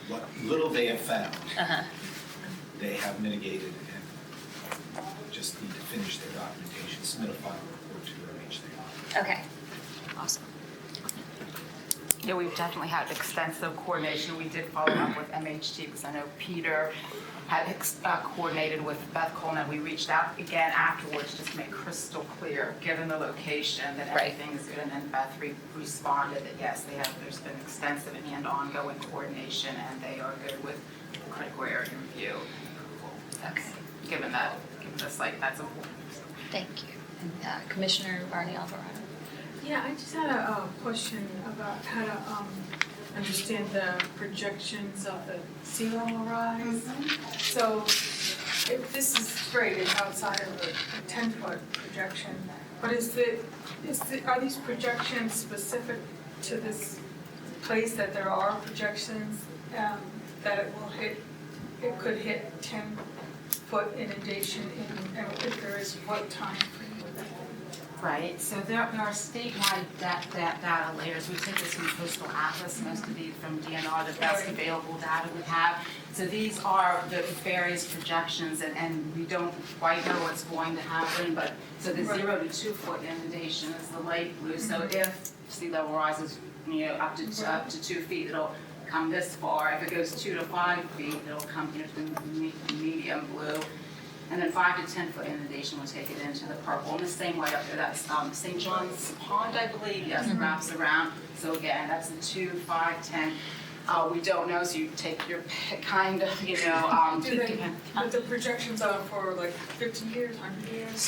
what little they have found, Uh-huh. they have mitigated and just need to finish their documentation, submit a final report to MHT. Okay. Awesome. Yeah, we've definitely had extensive coordination. We did follow up with MHT because I know Peter had coordinated with Beth Coleman. We reached out again afterwards just to make crystal clear, given the location, that everything is good. And then Beth responded that yes, there's been extensive and ongoing coordination, and they are good with critical area review. Okay. Given the site, that's important. Thank you. And, Commissioner Barney Alvarado. Yeah, I just had a question about how to understand the projections of the sea level rise. So if this is great, it's outside of a 10-foot projection, but are these projections specific to this place, that there are projections that it could hit 10-foot inundation in, if there is, what time frame would that be? Right, so there are statewide data layers. We take this from Coastal Atlas, most of these from DNR, the best available data we have. So these are the various projections, and we don't quite know what's going to happen, but so the 0 to 2 foot inundation is the light blue. So if sea level rises, up to 2 feet, it'll come this far. If it goes 2 to 5 feet, it'll come to the medium blue. And then 5 to 10 foot inundation will take it into the purple. And the same way up there, that's St. John's Pond, I believe, yes, wraps around. So again, that's the 2, 5, 10. We don't know, so you take your pick, kind of, But the projections are for like 50 years, 100 years?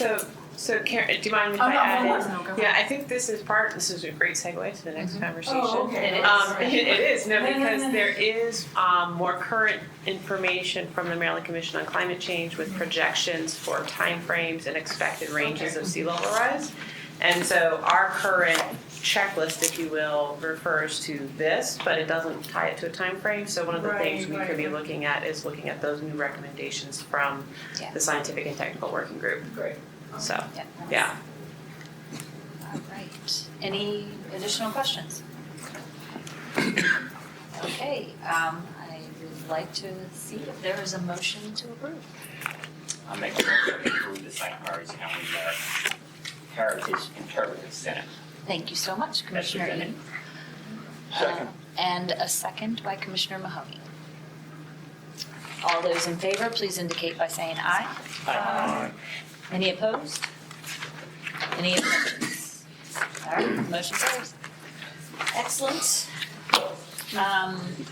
So Karen, do you mind if I add in? Yeah, I think this is a great segue to the next conversation. Oh, okay. It is, because there is more current information from the Maryland Commission on Climate Change with projections for timeframes and expected ranges of sea level rise. And so our current checklist, if you will, refers to this, but it doesn't tie it to a time frame. So one of the things we could be looking at is looking at those new recommendations from the Scientific and Technical Working Group. Great. So, yeah. All right. Any additional questions? Okay. I would like to see if there is a motion to approve. I'll make a motion to approve the St. Mary's County Heritage Interpretive Center. Thank you so much, Commissioner Eden. Second. And a second by Commissioner Mahoney. All those in favor, please indicate by saying aye. Aye. Any opposed? Any abstentions? All right, motion carries. Excellent.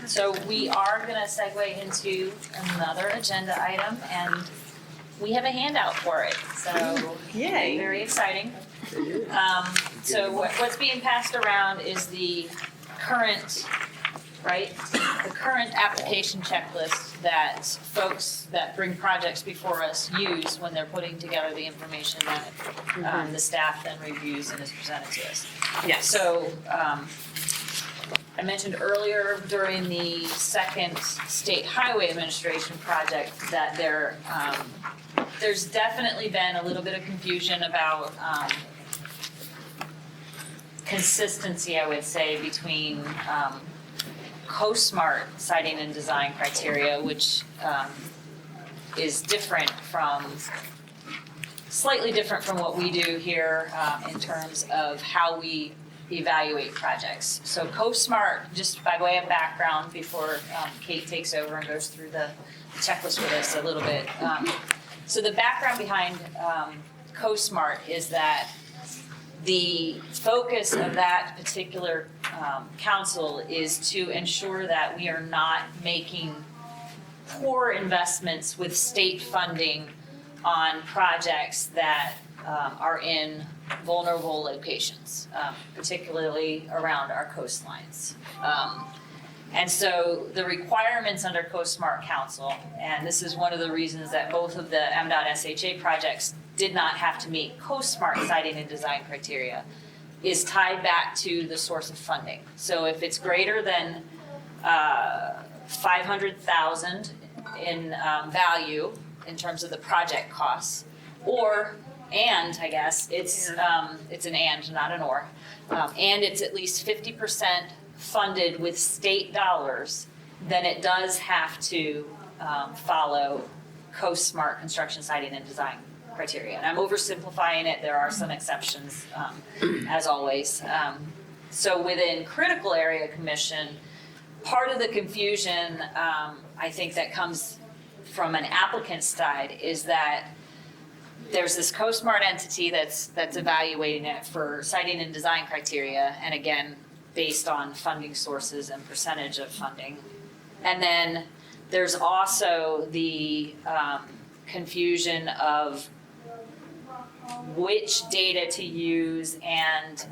So we are gonna segue into another agenda item, and we have a handout for it, so Yay. very exciting. So what's being passed around is the current, the current application checklist that folks that bring projects before us use when they're putting together the information that the staff then reviews and is presented to us. Yes. So I mentioned earlier during the second State Highway Administration project that they're there's definitely been a little bit of confusion about consistency, I would say, between CoSmart siting and design criteria, which is slightly different from what we do here in terms of how we evaluate projects. So CoSmart, just by way of background, before Kate takes over and goes through the checklist with us a little bit. So the background behind CoSmart is that the focus of that particular council is to ensure that we are not making poor investments with state funding on projects that are in vulnerable locations, particularly around our coastlines. And so the requirements under CoSmart Council, and this is one of the reasons that both of the Mdot SHA projects did not have to meet CoSmart siting and design criteria, is tied back to the source of funding. So if it's greater than 500,000 in value in terms of the project costs, and I guess it's an and, not an or, and it's at least 50% funded with state dollars, then it does have to follow CoSmart construction siting and design criteria. And I'm oversimplifying it. There are some exceptions, as always. So within critical area commission, part of the confusion I think that comes from an applicant's side is that there's this CoSmart entity that's evaluating it for siting and design criteria, and again, based on funding sources and percentage of funding. And then there's also the confusion of which data to use and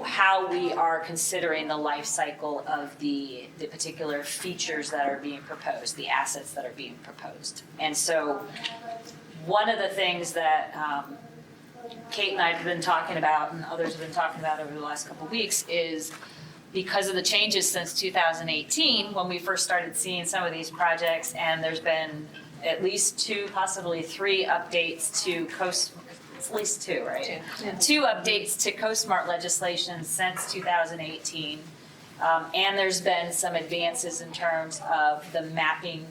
how we are considering the life cycle of the particular features that are being proposed, the assets that are being proposed. And so one of the things that Kate and I have been talking about and others have been talking about over the last couple of weeks is because of the changes since 2018, when we first started seeing some of these projects, and there's been at least 2, possibly 3 updates to it's at least 2, right? 2 updates to CoSmart legislation since 2018. And there's been some advances in terms of the mapping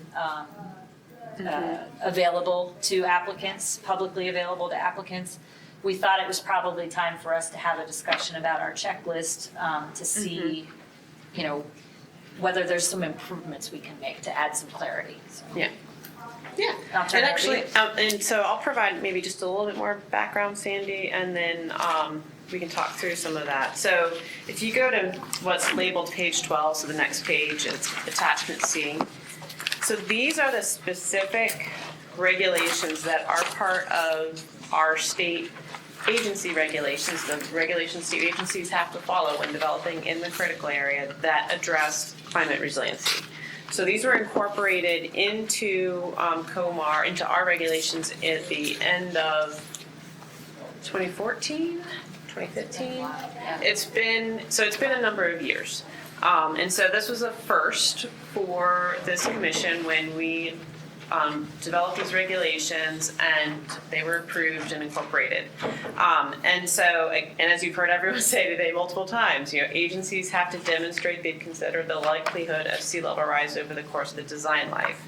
available to applicants, publicly available to applicants. We thought it was probably time for us to have a discussion about our checklist to see, whether there's some improvements we can make to add some clarity. So. Yeah. And actually, and so I'll provide maybe just a little bit more background, Sandy, and then we can talk through some of that. So if you go to what's labeled page 12, so the next page, it's attachment C. So these are the specific regulations that are part of our state agency regulations, the regulations state agencies have to follow when developing in the critical area that address climate resiliency. So these were incorporated into COMAR, into our regulations at the end of 2014, 2015. It's been a number of years. And so this was a first for this commission when we developed these regulations and they were approved and incorporated. And as you've heard everyone say today multiple times, agencies have to demonstrate they'd consider the likelihood of sea level rise over the course of the design life.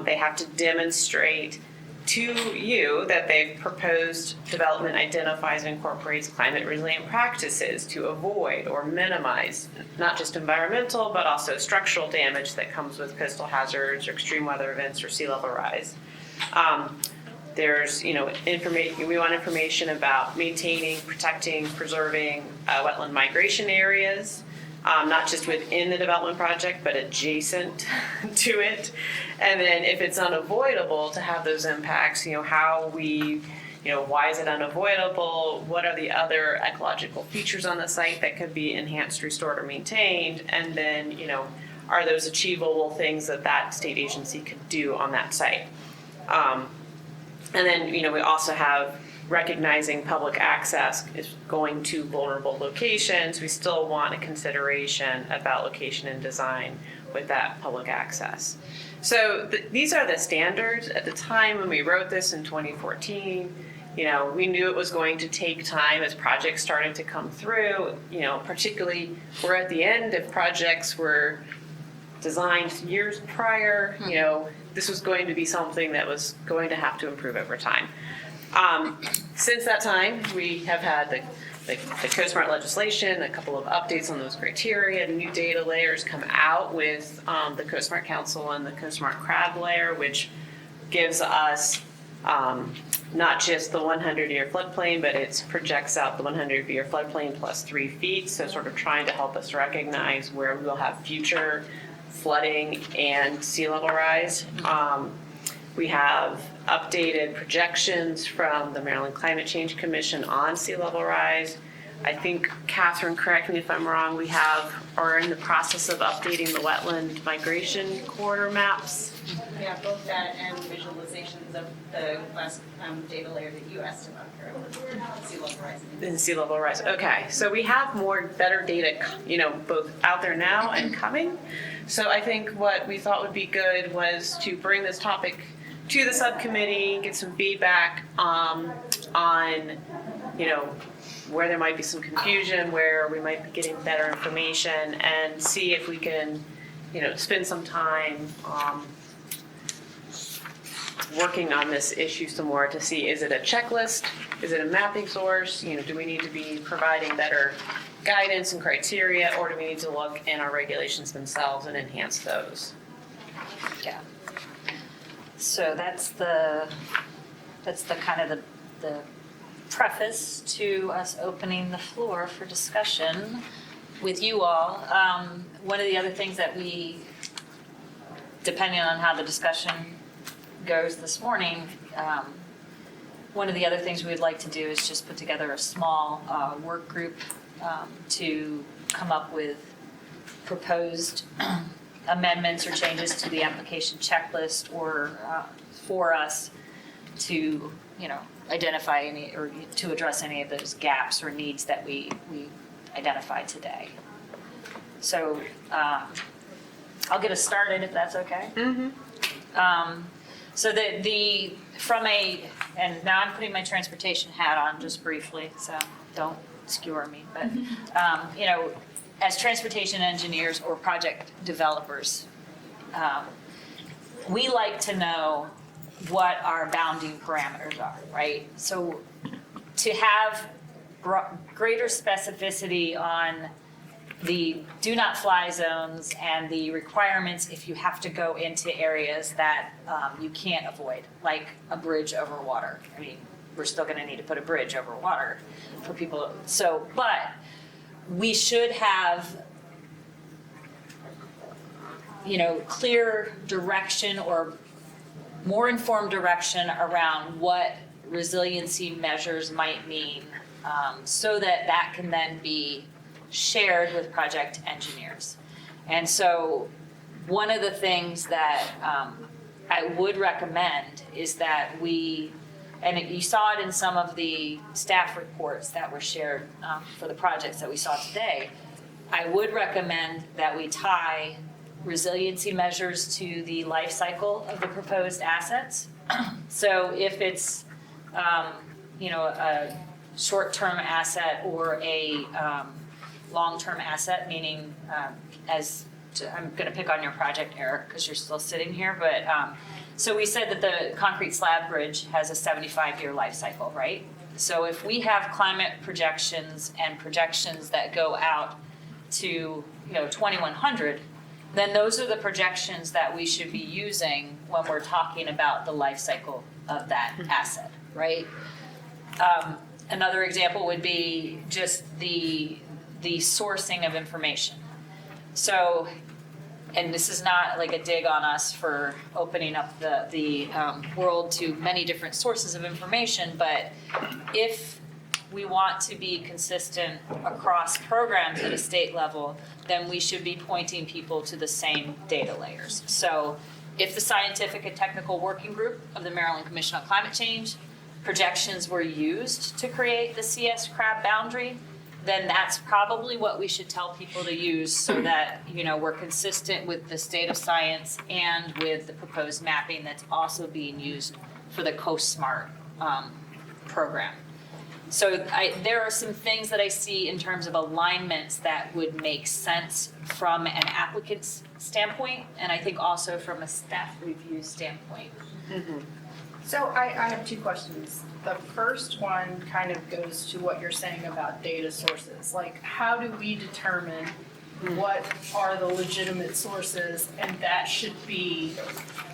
They have to demonstrate to you that they've proposed development identifies and incorporates climate resilient practices to avoid or minimize not just environmental but also structural damage that comes with coastal hazards or extreme weather events or sea level rise. There's information. We want information about maintaining, protecting, preserving wetland migration areas. Not just within the development project, but adjacent to it. And then if it's unavoidable to have those impacts, how we, why is it unavoidable? What are the other ecological features on the site that could be enhanced, restored, or maintained? And then, are those achievable things that state agency could do on that site? And then, we also have recognizing public access is going to vulnerable locations. We still want a consideration about location and design with that public access. So these are the standards. At the time when we wrote this in 2014, we knew it was going to take time as projects started to come through, particularly we're at the end if projects were designed years prior, this was going to be something that was going to have to improve over time. Since that time, we have had the CoSmart legislation, a couple of updates on those criteria, new data layers come out with the CoSmart Council and the CoSmart CRAB layer, which gives us not just the 100-year floodplain, but it projects out the 100-year floodplain plus 3 feet, so sort of trying to help us recognize where we'll have future flooding and sea level rise. We have updated projections from the Maryland Climate Change Commission on sea level rise. I think, Catherine, correct me if I'm wrong, we are in the process of updating the wetland migration corridor maps. Yeah, both that and visualizations of the last data layer that you asked about, Carol, sea level rise. In sea level rise. Okay, so we have better data, both out there now and coming. So I think what we thought would be good was to bring this topic to the subcommittee, get some feedback on, where there might be some confusion, where we might be getting better information, and see if we can, spend some time working on this issue some more to see, is it a checklist? Is it a mapping source? Do we need to be providing better guidance and criteria, or do we need to look in our regulations themselves and enhance those? Yeah. So that's the kind of the preface to us opening the floor for discussion with you all. One of the other things that we, depending on how the discussion goes this morning, one of the other things we'd like to do is just put together a small work group to come up with proposed amendments or changes to the application checklist, or for us to, identify any or to address any of those gaps or needs that we identified today. So I'll get us started if that's okay. Mm-hmm. So and now I'm putting my transportation hat on just briefly, so don't skewer me, but as transportation engineers or project developers, we like to know what our bounding parameters are, right? So to have greater specificity on the do not fly zones and the requirements if you have to go into areas that you can't avoid, like a bridge over water. I mean, we're still gonna need to put a bridge over water for people. So, but we should have, clear direction or more informed direction around what resiliency measures might mean, so that can then be shared with project engineers. And so one of the things that I would recommend is that and you saw it in some of the staff reports that were shared for the projects that we saw today, I would recommend that we tie resiliency measures to the life cycle of the proposed assets. So if it's, a short-term asset or a long-term asset, meaning I'm gonna pick on your project, Eric, because you're still sitting here, but so we said that the concrete slab bridge has a 75-year life cycle, right? So if we have climate projections and projections that go out to 2100, then those are the projections that we should be using when we're talking about the life cycle of that asset, right? Another example would be just the sourcing of information. So, and this is not like a dig on us for opening up the world to many different sources of information, but if we want to be consistent across programs at a state level, then we should be pointing people to the same data layers. So if the Scientific and Technical Working Group of the Maryland Commission on Climate Change projections were used to create the CS CRAB boundary, then that's probably what we should tell people to use so that, we're consistent with the state of science and with the proposed mapping that's also being used for the Coast Smart program. So there are some things that I see in terms of alignments that would make sense from an applicant's standpoint, and I think also from a staff review standpoint. So I have two questions. The first one kind of goes to what you're saying about data sources. Like, how do we determine what are the legitimate sources, and that should be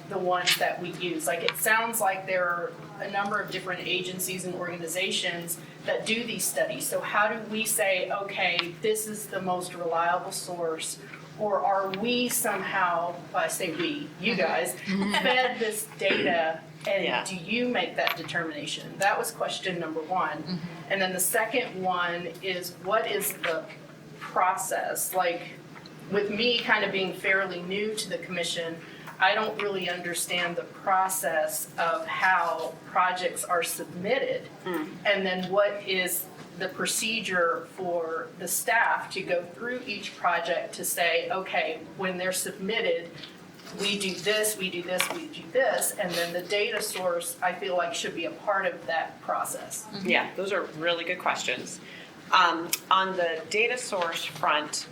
the ones that we use? Like, it sounds like there are a number of different agencies and organizations that do these studies. So how do we say, okay, this is the most reliable source? Or are we somehow, I say we, you guys, fed this data, and do you make that determination? That was question number one. And then the second one is, what is the process? Like, with me kind of being fairly new to the commission, I don't really understand the process of how projects are submitted. And then what is the procedure for the staff to go through each project to say, okay, when they're submitted, we do this, we do this, we do this, and then the data source, I feel like, should be a part of that process. Yeah, those are really good questions. On the data source front,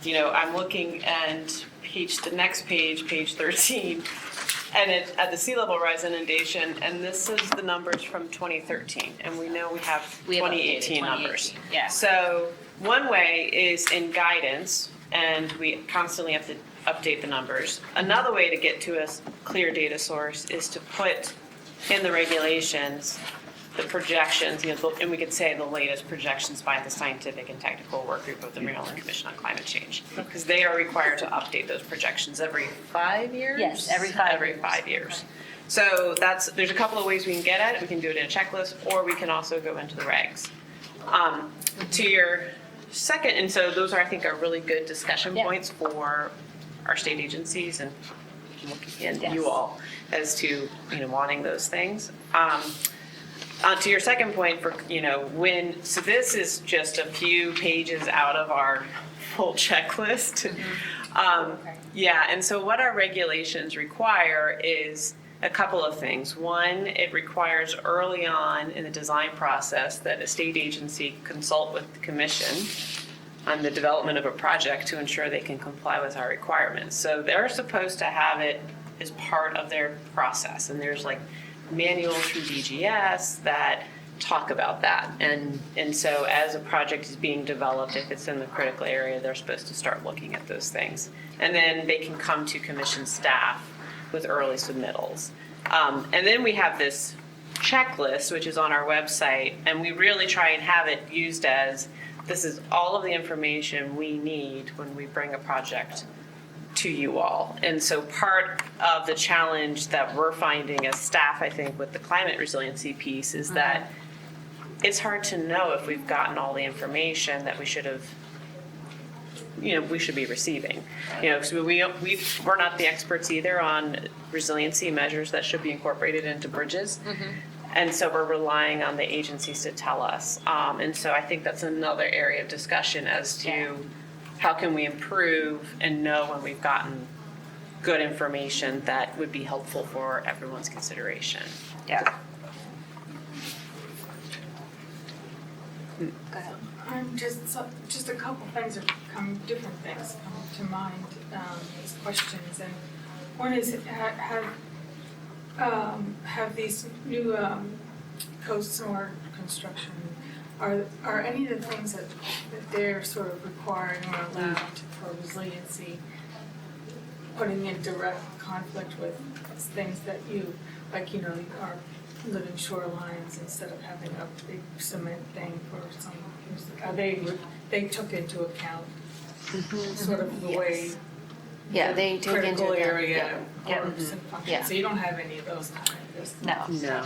I'm looking at the next page, page 13, and at the sea level rise inundation, and this is the numbers from 2013, and we know we have 2018 numbers. Yeah. So one way is in guidance, and we constantly have to update the numbers. Another way to get to a clear data source is to put in the regulations the projections, and we could say the latest projections by the scientific and technical work group of the Maryland Commission on Climate Change, because they are required to update those projections every 5 years? Yes, every 5 years. So there's a couple of ways we can get at it. We can do it in a checklist, or we can also go into the regs. To your second, and so those are, I think, are really good discussion points for our state agencies and you all as to wanting those things. To your second point, so this is just a few pages out of our full checklist. And so what our regulations require is a couple of things. One, it requires early on in the design process that a state agency consult with the commission on the development of a project to ensure they can comply with our requirements. So they're supposed to have it as part of their process, and there's manuals through DGS that talk about that. And so as a project is being developed, if it's in the critical area, they're supposed to start looking at those things. And then they can come to commission staff with early submittals. And then we have this checklist, which is on our website, and we really try and have it used as, this is all of the information we need when we bring a project to you all. And so part of the challenge that we're finding as staff, I think, with the climate resiliency piece is that it's hard to know if we've gotten all the information that we should have, we should be receiving. So we're not the experts either on resiliency measures that should be incorporated into bridges. And so we're relying on the agencies to tell us. And so I think that's another area of discussion as to how can we improve and know when we've gotten good information that would be helpful for everyone's consideration. Yeah. Go ahead. Just a couple things different things come to mind as questions, and one is have these new coasts or construction, are any of the things that they're sort of requiring or allowed for resiliency putting in direct conflict with things that are living shorelines instead of having a big cement thing for some, they took into account sort of the way they took into critical account. area works and functions. So you don't have any of those kind of things. No.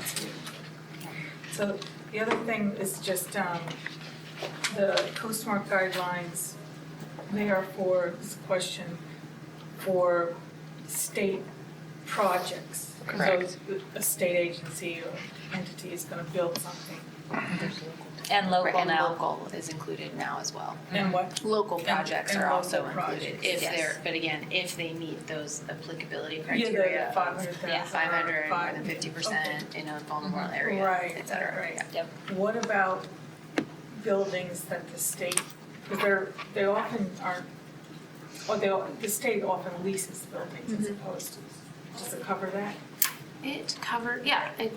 So the other thing is just the Coast Smart guidelines, they are this question for state projects. Correct. So a state agency or entity is gonna build something. And local And now. local is included now as well. And what? Local projects and are also local included projects. if Yes. they're, but again, if they meet those applicability Yeah, criteria. the 500,000. Yeah, 500, more than Okay. 50% in a vulnerable area, Right, et cetera. right. Yeah. What about buildings that the state, because they often aren't, or the state often leases buildings as opposed to, does it cover that? It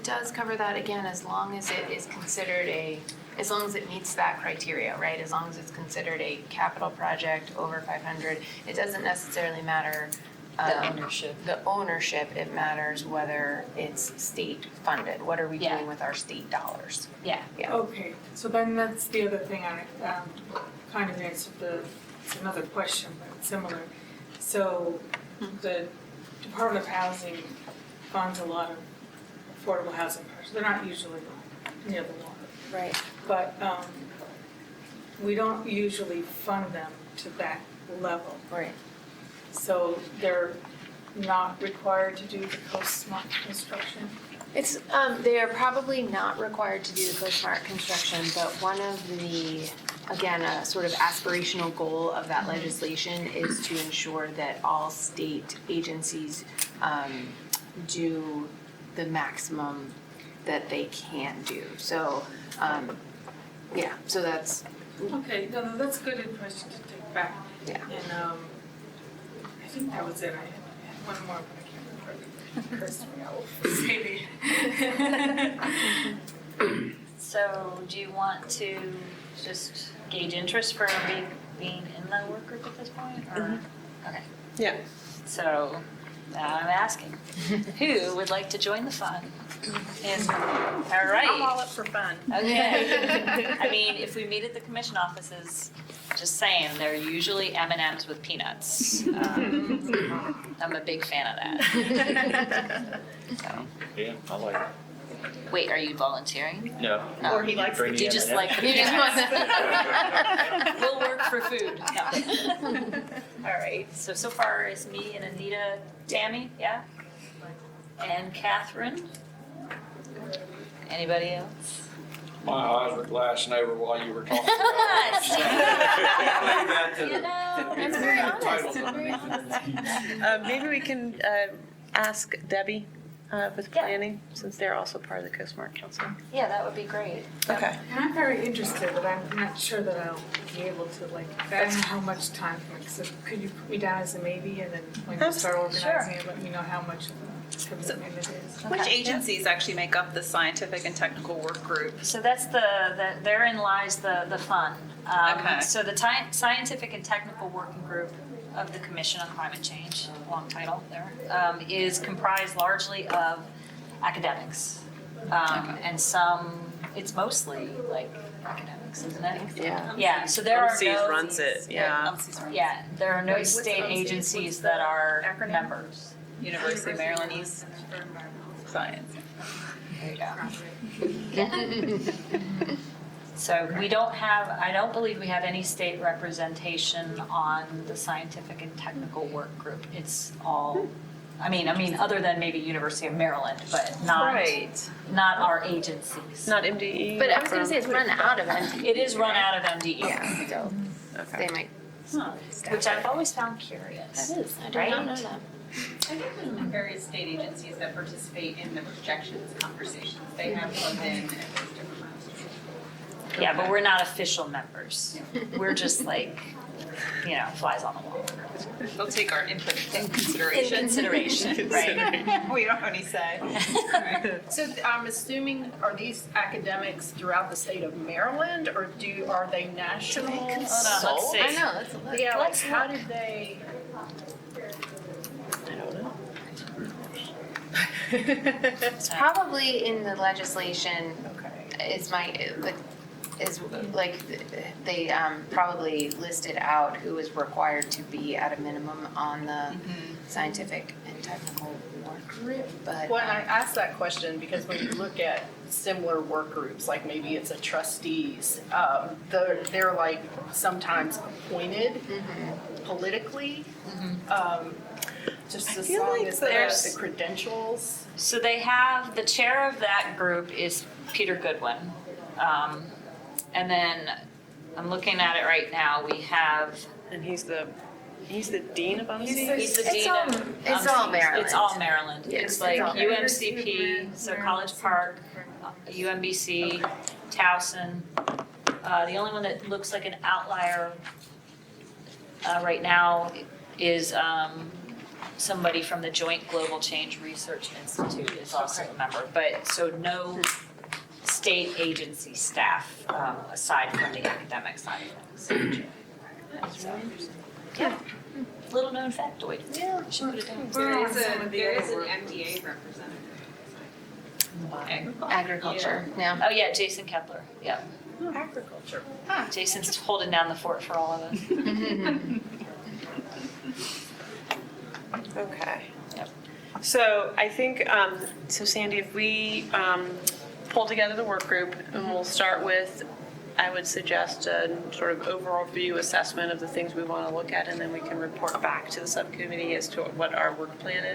does cover that again, as long as it is considered as long as it meets that criteria, right? As long as it's considered a capital project over 500, it doesn't necessarily matter. The ownership. The ownership, it matters whether it's state funded. What are we Yeah. doing with our state dollars? Yeah. Yeah. Okay, so then that's the other thing I kind of answered it's another question, but similar. So the Department of Housing funds a lot of affordable housing projects. They're not usually near the water. Right. But we don't usually fund them to that level. Right. So they're not required to do the coast-smart construction? It's, they are probably not required to do the CoSmart construction, but one of the, again, a sort of aspirational goal of that legislation is to ensure that all state agencies do the maximum that they can do. So, yeah, so that's. Okay, no, that's good information to take back. Yeah. And I think that was it. I had one more, but I can't remember. Cursed me out. Maybe. So do you want to just gauge interest for being in the work group at this point, or? Okay. Yeah. So now I'm asking, who would like to join the fun? All right. I'm all up for fun. Okay. I mean, if we meet at the commission offices, just saying, they're usually M&Ms with peanuts. I'm a big fan of that. So, Yeah, I like it. wait, are you volunteering? No. Or he likes Bring Do you the just M&M. like the peanuts? We'll work for food. No. All right, so far it's me and Anita, Tammy, yeah? And Catherine? Anybody else? My eyes were glassing over while you were talking That's very honest. Very honest. Maybe we can ask Debbie with planning, since they're also part of the CoSmart Council. Yeah, that would be great. Okay. And I'm very interested, but I'm not sure that I'll be able to, like, I don't know how much time, so could you put me down as a maybe, and then when you start organizing it, let me know how much of a commitment it is. Which agencies actually make up the scientific and technical work group? So that's therein lies the fun. Okay. So the Scientific and Technical Working Group of the Commission on Climate Change, long title there, is comprised largely of academics. And it's mostly like academics, isn't it? Yeah. Yeah, so there are OMCS no. runs it, yeah. Yeah, there are no What's state OMCS? agencies What's that the are acronym? members. University of Maryland East Science. There you go. So we don't have, I don't believe we have any state representation on the scientific and technical work group. It's all, I mean, other than maybe University of Maryland, but not our agencies. Not MDE? But I was gonna say it's run out of MDE. It is run out of MDE. Yeah, so Okay. they might. Which I've always found curious. That is, I did right? not know that. I think there's been various state agencies that participate in the projections conversations. They have plugged in and there's different milestones. Yeah, but we're not official members. We're just like, flies on the wall. They'll take our input in consideration. In consideration, right. We don't have any say. So I'm assuming, are these academics throughout the state of Maryland, or are they national? Hold on, let's see. I know, that's a lot. Yeah, like Let's how look. did they? I don't know. It's probably in the legislation. Okay. They probably listed out who is required to be at a minimum on the scientific and technical work group, but. Well, I asked that question because when you look at similar work groups, like maybe it's a trustees, they're like sometimes appointed politically. Just as feel long like as they have there's- the credentials. So they have, the chair of that group is Peter Goodwin. And then I'm looking at it right now, we have. And he's the dean of UMC? He's the It's dean all- of. it's all Maryland. It's all Maryland. Yes, It's it's like all Maryland. UMCP, so College Park, UMBC, Towson. The only one that looks like an outlier right now is somebody from the Joint Global Change Research Institute is also a member. But, so no state agency staff aside from the academic side of things. Yeah, little known factoid. Yeah. Should put it down. There is an MDA representative. Agriculture, yeah. Oh, yeah, Jason Kepler, yeah. Agriculture. Jason's holding down the fort for all of us. Okay. Yep. So I think, so Sandy, if we pull together the work group and we'll start with, I would suggest a sort of overall view assessment of the things we want to look at, and then we can report back to the subcommittee as to what our work plan is.